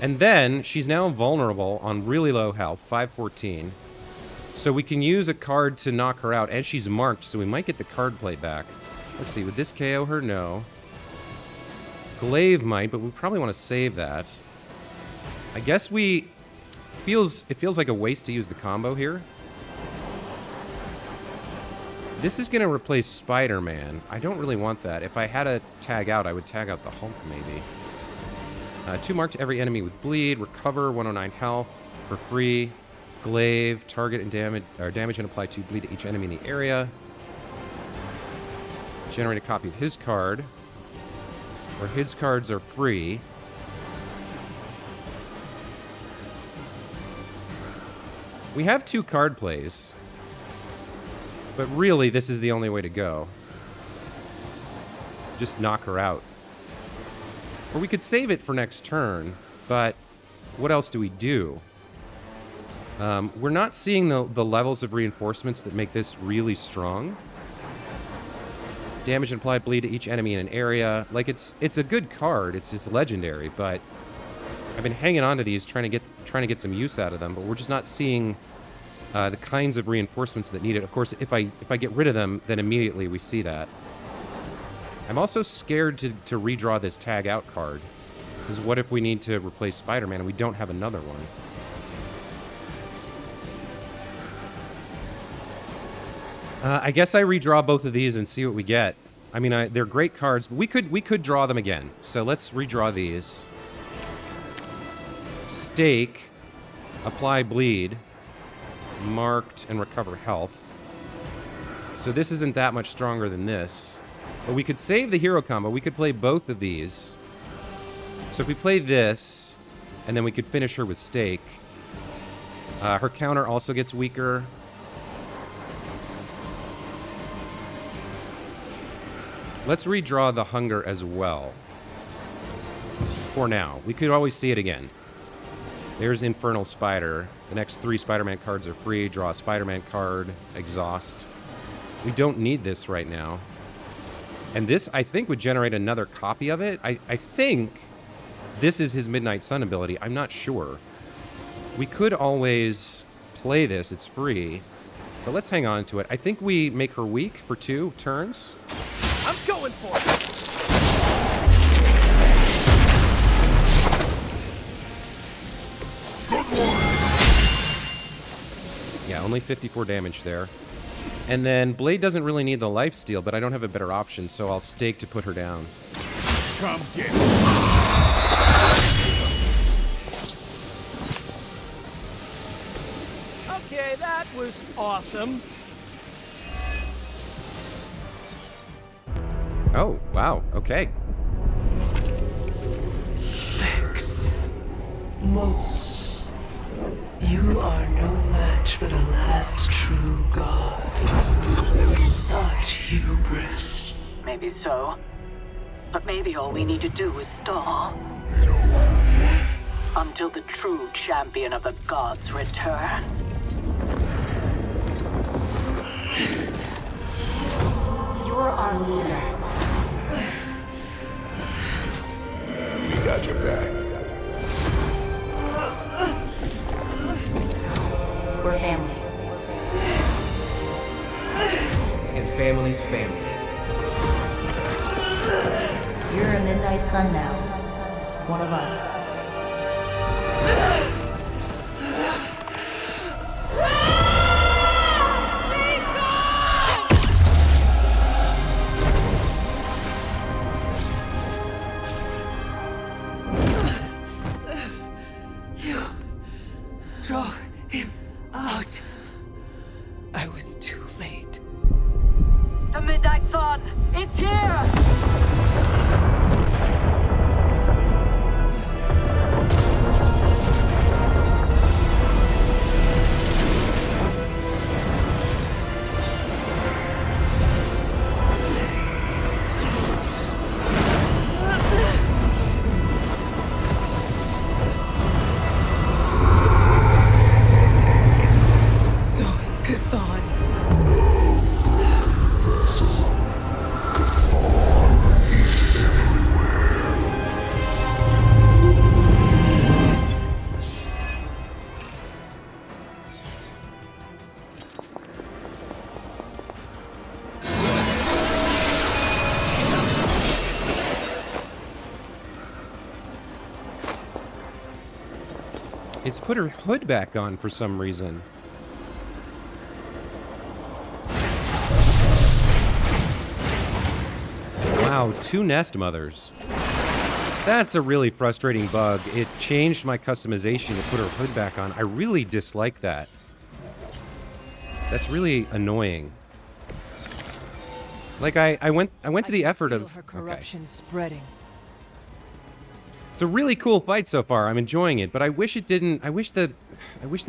And then she's now vulnerable on really low health, 514. So we can use a card to knock her out, and she's marked, so we might get the card play back. Let's see, would this KO her? No. Glaive might, but we probably want to save that. I guess it feels like a waste to use the combo here. This is going to replace Spider-Man. I don't really want that. If I had a tag out, I would tag out the Hulk, maybe. 2 mark to every enemy with bleed. Recover 109 health for free. Glaive, target and damage and apply 2 bleed to each enemy in the area. Generate a copy of his card. Or his cards are free. We have 2 card plays. But really, this is the only way to go. Just knock her out. Or we could save it for next turn, but what else do we do? We're not seeing the levels of reinforcements that make this really strong. Damage and applied bleed to each enemy in an area. Like, it's a good card. It's legendary, but I've been hanging on to these, trying to get some use out of them, but we're just not seeing the kinds of reinforcements that need it. Of course, if I get rid of them, then immediately we see that. I'm also scared to redraw this tag out card, because what if we need to replace Spider-Man and we don't have another one? I guess I redraw both of these and see what we get. I mean, they're great cards, but we could draw them again. So let's redraw these. Stake, apply bleed, marked, and recover health. So this isn't that much stronger than this. But we could save the hero combo. We could play both of these. So if we play this, and then we could finish her with stake. Her counter also gets weaker. Let's redraw the hunger as well. For now. We could always see it again. There's Infernal Spider. The next 3 Spider-Man cards are free. Draw a Spider-Man card. Exhaust. We don't need this right now. And this, I think, would generate another copy of it. I think this is his Midnight Sun ability. I'm not sure. We could always play this. It's free. But let's hang on to it. I think we make her weak for 2 turns. I'm going for it! Yeah, only 54 damage there. And then Blade doesn't really need the lifesteal, but I don't have a better option, so I'll stake to put her down. Come get it. Okay, that was awesome. Oh, wow, okay. Specs. Motes. You are no match for the last true god. Such hubris. Maybe so. But maybe all we need to do is stall. Until the true champion of the gods returns. You're our leader. We got your back. We're family. And family's family. You're a Midnight Sun now. One of us. You drove him out. I was too late. The Midnight Sun! It's here! It's put her hood back on for some reason. Wow, 2 nest mothers. That's a really frustrating bug. It changed my customization to put her hood back on. I really dislike that. That's really annoying. Like I went to the effort of her corruption spreading. It's a really cool fight so far. I'm enjoying it, but I wish it didn't. I wish they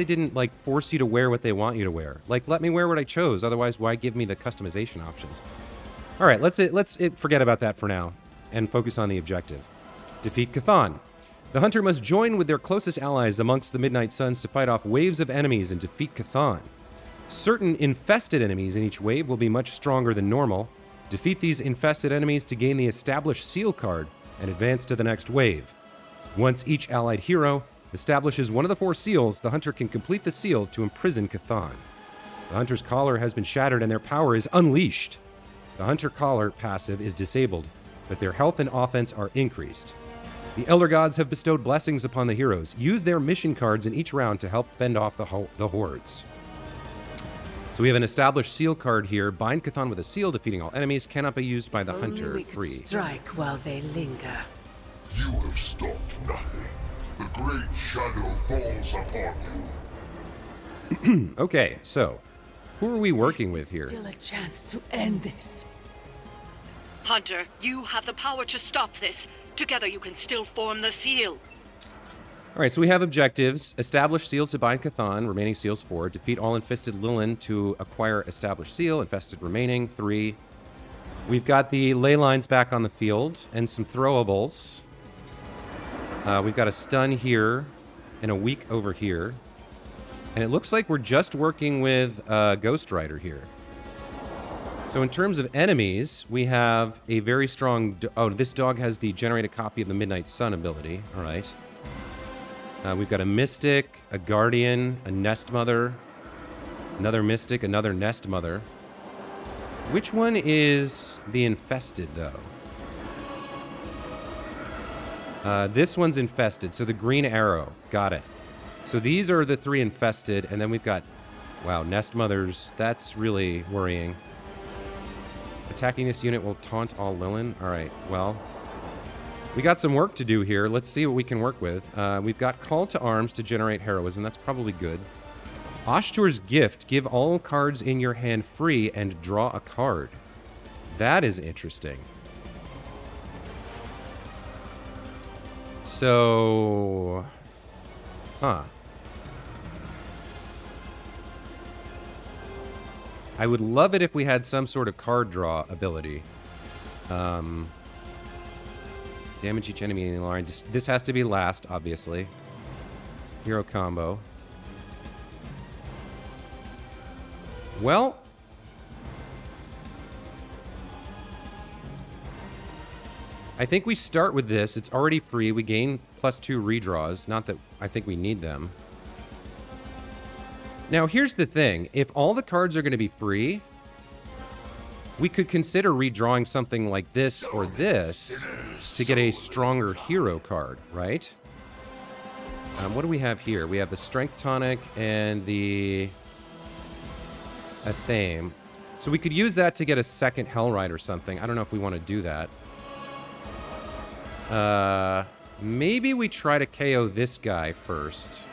didn't like force you to wear what they want you to wear. Like let me wear what I chose. Otherwise, why give me the customization options? All right, let's forget about that for now and focus on the objective. Defeat Chthon. The hunter must join with their closest allies amongst the Midnight Suns to fight off waves of enemies and defeat Chthon. Certain infested enemies in each wave will be much stronger than normal. Defeat these infested enemies to gain the established seal card and advance to the next wave. Once each allied hero establishes one of the 4 seals, the hunter can complete the seal to imprison Chthon. The hunter's collar has been shattered and their power is unleashed. The hunter collar passive is disabled, but their health and offense are increased. The Elder Gods have bestowed blessings upon the heroes. Use their mission cards in each round to help fend off the hordes. So we have an established seal card here. Bind Chthon with a seal, defeating all enemies. Cannot be used by the hunter. 3. Strike while they linger. You have stopped nothing. The great shadow falls upon you. Okay, so who are we working with here? Still a chance to end this. Hunter, you have the power to stop this. Together you can still form the seal. All right, so we have objectives. Establish seals to bind Chthon, remaining seals 4. Defeat all infested Lilith to acquire established seal, infested remaining 3. We've got the ley lines back on the field and some throwables. We've got a stun here and a weak over here. And it looks like we're just working with Ghost Rider here. So in terms of enemies, we have a very strong... Oh, this dog has the generate a copy of the Midnight Sun ability. All right. We've got a Mystic, a Guardian, a Nest Mother, another Mystic, another Nest Mother. Which one is the infested, though? This one's infested, so the green arrow. Got it. So these are the 3 infested, and then we've got... Wow, Nest Mothers. That's really worrying. Attacking this unit will taunt all Lilith. All right, well... We got some work to do here. Let's see what we can work with. We've got Call to Arms to generate heroism. That's probably good. Ashtur's Gift. Give all cards in your hand free and draw a card. That is interesting. So... Huh. I would love it if we had some sort of card draw ability. Damage each enemy in the line. This has to be last, obviously. Hero combo. Well... I think we start with this. It's already free. We gain +2 redraws. Not that I think we need them. Now, here's the thing. If all the cards are going to be free, we could consider redrawing something like this or this to get a stronger hero card, right? What do we have here? We have the Strength Tonic and the Athame. So we could use that to get a second Hellride or something. I don't know if we want to do that. Maybe we try to KO this guy first.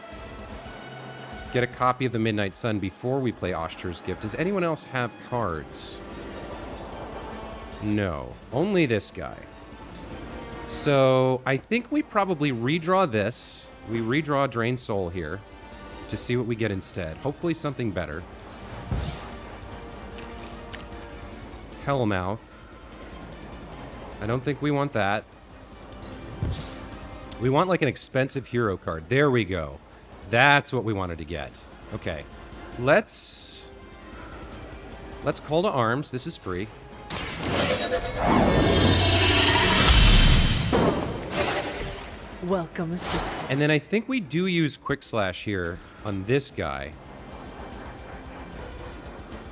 Get a copy of the Midnight Sun before we play Ashtur's Gift. Does anyone else have cards? No. Only this guy. So I think we probably redraw this. We redraw Drain Soul here to see what we get instead. Hopefully something better. Hellmouth. I don't think we want that. We want like an expensive hero card. There we go. That's what we wanted to get. Okay. Let's Call to Arms. This is free. Welcome, assistant. And then I think we do use Quick Slash here on this guy.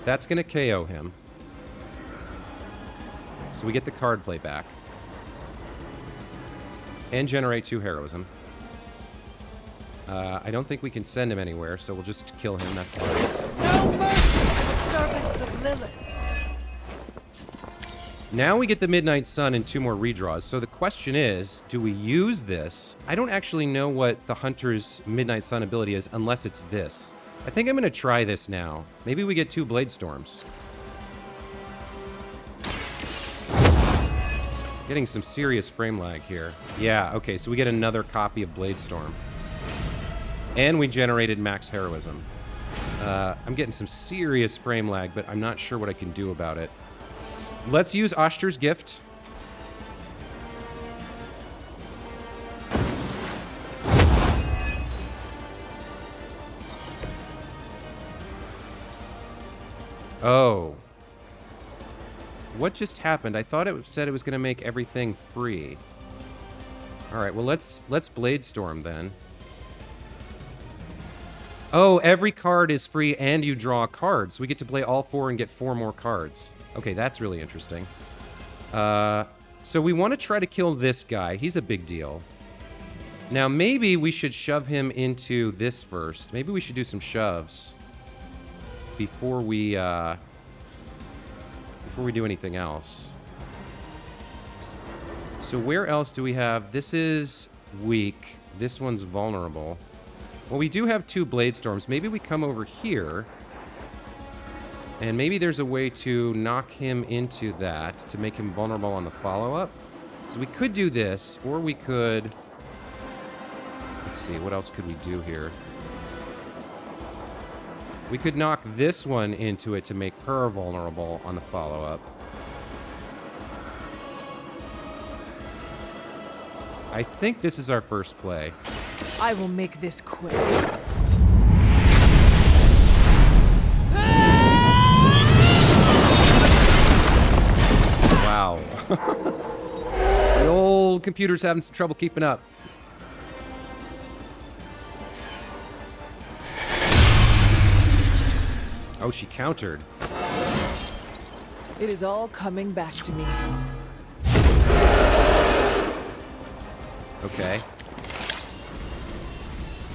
That's going to KO him. So we get the card play back. And generate 2 heroism. I don't think we can send him anywhere, so we'll just kill him. That's fine. No mercy to the servants of Lilith. Now we get the Midnight Sun and 2 more redraws. So the question is, do we use this? I don't actually know what the Hunter's Midnight Sun ability is unless it's this. I think I'm going to try this now. Maybe we get 2 Blade Storms. Getting some serious frame lag here. Yeah, okay, so we get another copy of Blade Storm. And we generated max heroism. I'm getting some serious frame lag, but I'm not sure what I can do about it. Let's use Oshter's Gift. Oh. What just happened? I thought it said it was going to make everything free. All right, well, let's Blade Storm then. Oh, every card is free and you draw a card. So we get to play all 4 and get 4 more cards. Okay, that's really interesting. So we want to try to kill this guy. He's a big deal. Now, maybe we should shove him into this first. Maybe we should do some shoves before we do anything else. So where else do we have? This is weak. This one's vulnerable. Well, we do have 2 Blade Storms. Maybe we come over here. And maybe there's a way to knock him into that to make him vulnerable on the follow-up. So we could do this, or we could... Let's see, what else could we do here? We could knock this one into it to make her vulnerable on the follow-up. I think this is our first play. I will make this quick. Wow. The old computer's having some trouble keeping up. Oh, she countered. It is all coming back to me. Okay.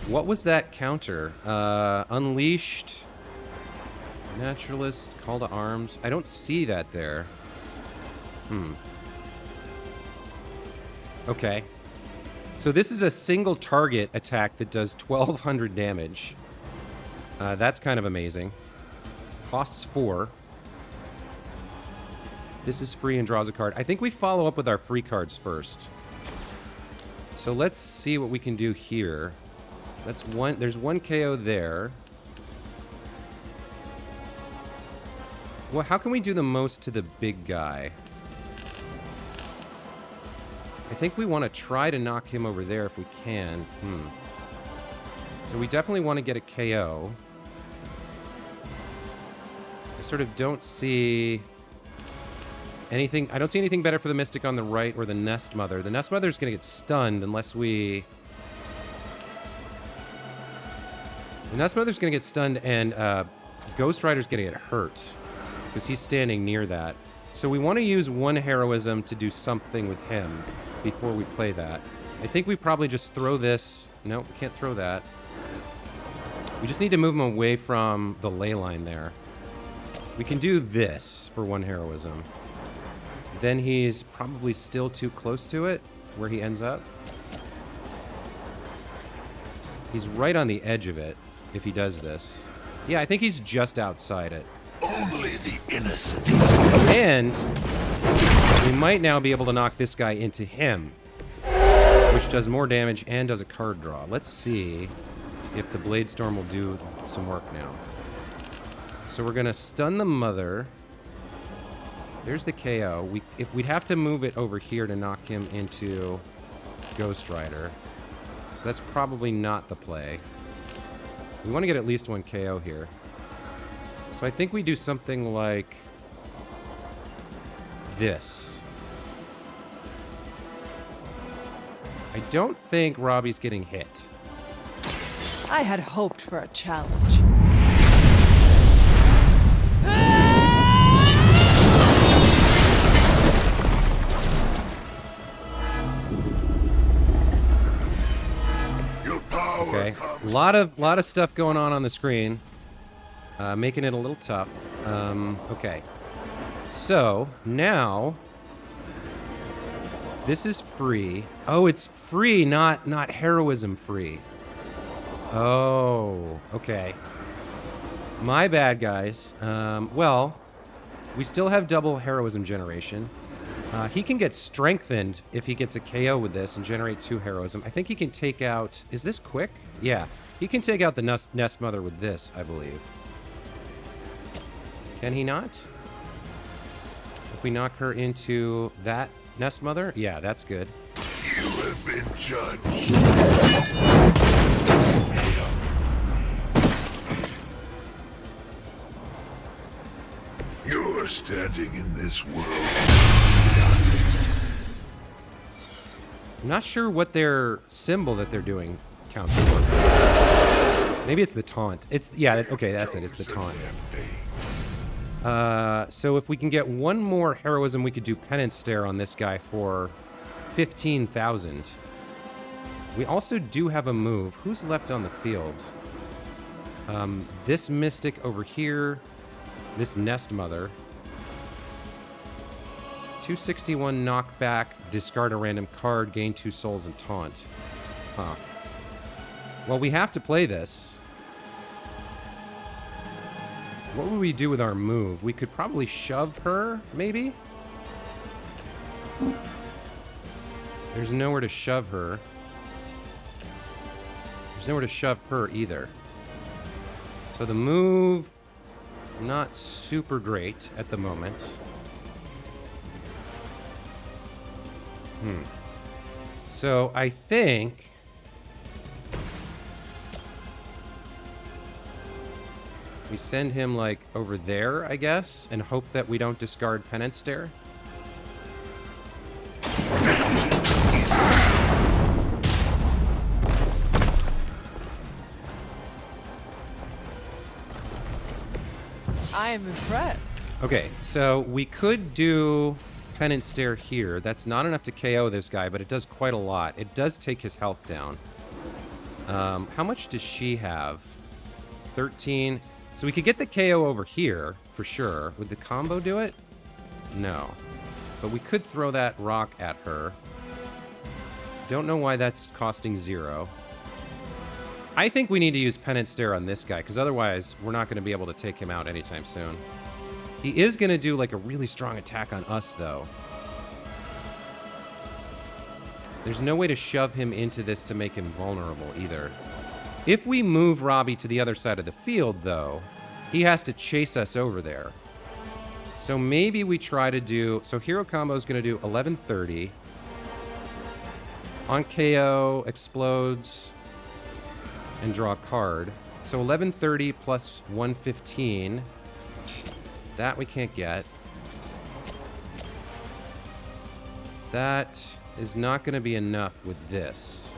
What was that counter? Unleashed. Naturalist. Call to arms. I don't see that there. Okay. So this is a single target attack that does 1,200 damage. That's kind of amazing. Costs 4. This is free and draws a card. I think we follow up with our free cards first. So let's see what we can do here. That's one. There's 1 KO there. Well, how can we do the most to the big guy? I think we want to try to knock him over there if we can. So we definitely want to get a KO. I sort of don't see anything. I don't see anything better for the Mystic on the right or the Nest Mother. The Nest Mother is going to get stunned unless we... The Nest Mother's going to get stunned and Ghost Rider's going to get hurt because he's standing near that. So we want to use 1 heroism to do something with him before we play that. I think we probably just throw this. No, we can't throw that. We just need to move him away from the ley line there. We can do this for 1 heroism. Then he's probably still too close to it, where he ends up. He's right on the edge of it, if he does this. Yeah, I think he's just outside it. Only the innocent. And we might now be able to knock this guy into him, which does more damage and does a card draw. Let's see if the Blade Storm will do some work now. So we're going to stun the Mother. There's the KO. We'd have to move it over here to knock him into Ghost Rider. So that's probably not the play. We want to get at least 1 KO here. So I think we do something like this. I don't think Robbie's getting hit. I had hoped for a challenge. Your power Okay. lot of stuff going on the screen, making it a little tough. Okay. So now this is free. Oh, it's free, not heroism free. Oh, okay. My bad, guys. Well, we still have double heroism generation. He can get strengthened if he gets a KO with this and generate 2 heroism. I think he can take out... Is this quick? Yeah. He can take out the Nest Mother with this, I believe. Can he not? If we knock her into that Nest Mother? Yeah, that's good. You have been judged. You're standing in this world. I'm not sure what their symbol that they're doing counts for. Maybe it's the taunt. Yeah, okay, that's it. It's the taunt. So if we can get 1 more heroism, we could do Penance Stare on this guy for 15,000. We also do have a move. Who's left on the field? This Mystic over here. This Nest Mother. 261 knockback, discard a random card, gain 2 souls, and taunt. Huh. Well, we have to play this. What would we do with our move? We could probably shove her, maybe? There's nowhere to shove her. There's nowhere to shove her either. So the move, not super great at the moment. So I think we send him like over there, I guess, and hope that we don't discard Penance Stare. I am impressed. Okay, so we could do Penance Stare here. That's not enough to KO this guy, but it does quite a lot. It does take his health down. How much does she have? 13. So we could get the KO over here, for sure. Would the combo do it? No. But we could throw that rock at her. Don't know why that's costing 0. I think we need to use Penance Stare on this guy, because otherwise we're not going to be able to take him out anytime soon. He is going to do like a really strong attack on us, though. There's no way to shove him into this to make him vulnerable either. If we move Robbie to the other side of the field, though, he has to chase us over there. So maybe we try to do... So Hero Combo is going to do 1130. On KO, explodes, and draw a card. So 1130 plus 115... That we can't get. That is not going to be enough with this.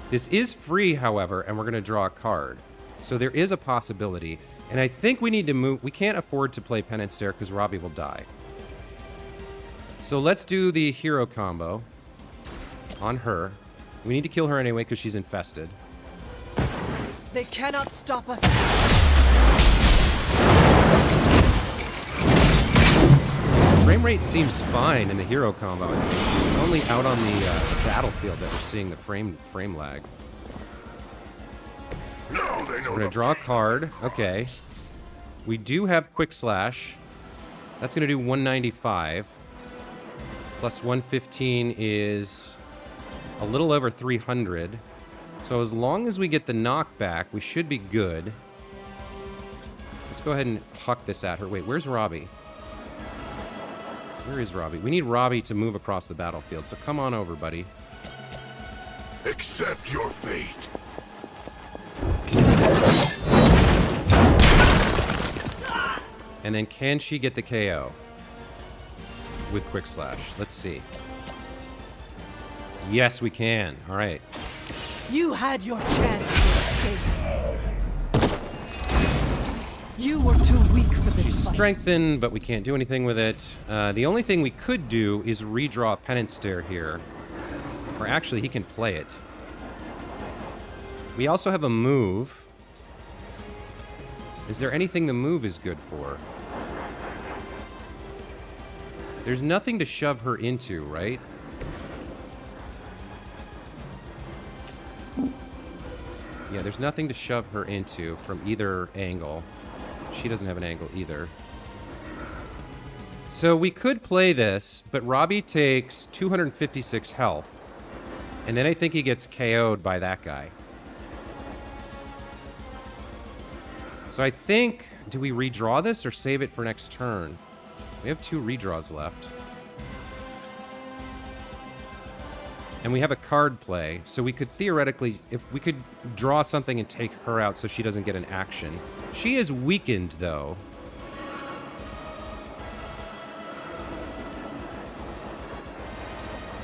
This is free, however, and we're going to draw a card. So there is a possibility. And I think we need to move. We can't afford to play Penance Stare because Robbie will die. So let's do the hero combo on her. We need to kill her anyway because she's infested. They cannot stop us. Frame rate seems fine in the hero combo. It's only out on the battlefield that we're seeing the frame lag. We're gonna draw a card. Okay. We do have Quick Slash. That's gonna do 195. Plus 115 is a little over 300. So as long as we get the knockback, we should be good. Let's go ahead and huck this at her. Wait, where's Robbie? Where is Robbie? We need Robbie to move across the battlefield, so come on over, buddy. Accept your fate. And then can she get the KO? With Quick Slash. Let's see. Yes, we can. All right. You had your chance to escape. You were too weak for this She's fight. strengthened, but we can't do anything with it. The only thing we could do is redraw Penance Stare here. Or actually, he can play it. We also have a move. Is there anything the move is good for? There's nothing to shove her into, right? Yeah, there's nothing to shove her into from either angle. She doesn't have an angle either. So we could play this, but Robbie takes 256 health. And then I think he gets KO'd by that guy. So I think, do we redraw this or save it for next turn? We have 2 redraws left. And we have a card play, so we could theoretically, if we could draw something and take her out so she doesn't get an action. She is weakened, though.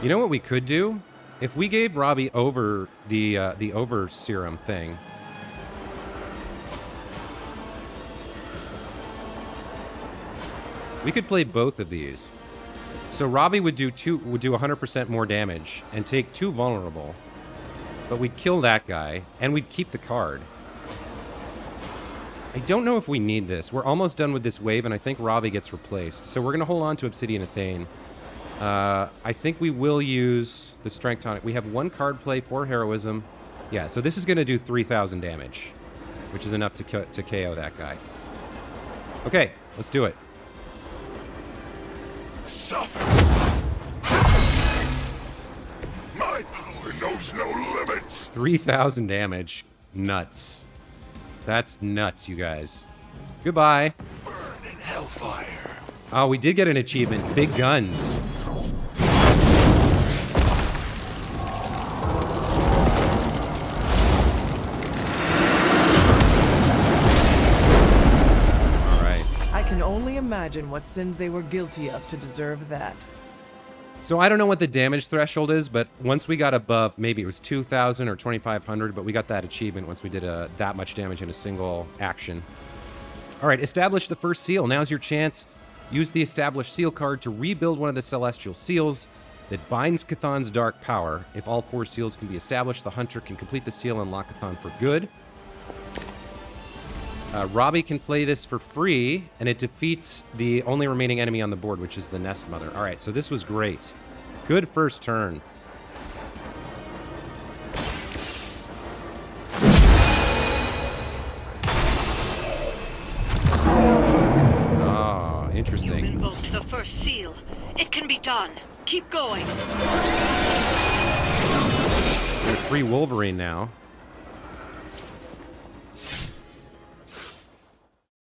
You know what we could do? If we gave Robbie over the over serum thing. We could play both of these. So Robbie would do 100% more damage and take 2 vulnerable. But we'd kill that guy and we'd keep the card. I don't know if we need this. We're almost done with this wave and I think Robbie gets replaced. So we're going to hold on to Obsidian Athane. I think we will use the Strength Tonic. We have 1 card play for Heroism. Yeah, so this is going to do 3,000 damage, which is enough to KO that guy. Okay, let's do it. Suffer! My power knows no limits! 3,000 damage. Nuts. That's nuts, you guys. Goodbye. Burn in hellfire. Oh, we did get an achievement. Big guns. Imagine what sins they were guilty of to deserve that. So I don't know what the damage threshold is, but once we got above, maybe it was 2,000 or 2,500, but we got that achievement once we did that much damage in a single action. All right, establish the first seal. Now's your chance. Use the established seal card to rebuild one of the celestial seals that binds Chthon's dark power. If all 4 seals can be established, the hunter can complete the seal and lock Chthon for good. Robbie can play this for free, and it defeats the only remaining enemy on the board, which is the Nest Mother. All right, so this was great. Good first turn. Oh, interesting. You invoked the first seal. It can be done. Keep going. We're free Wolverine now.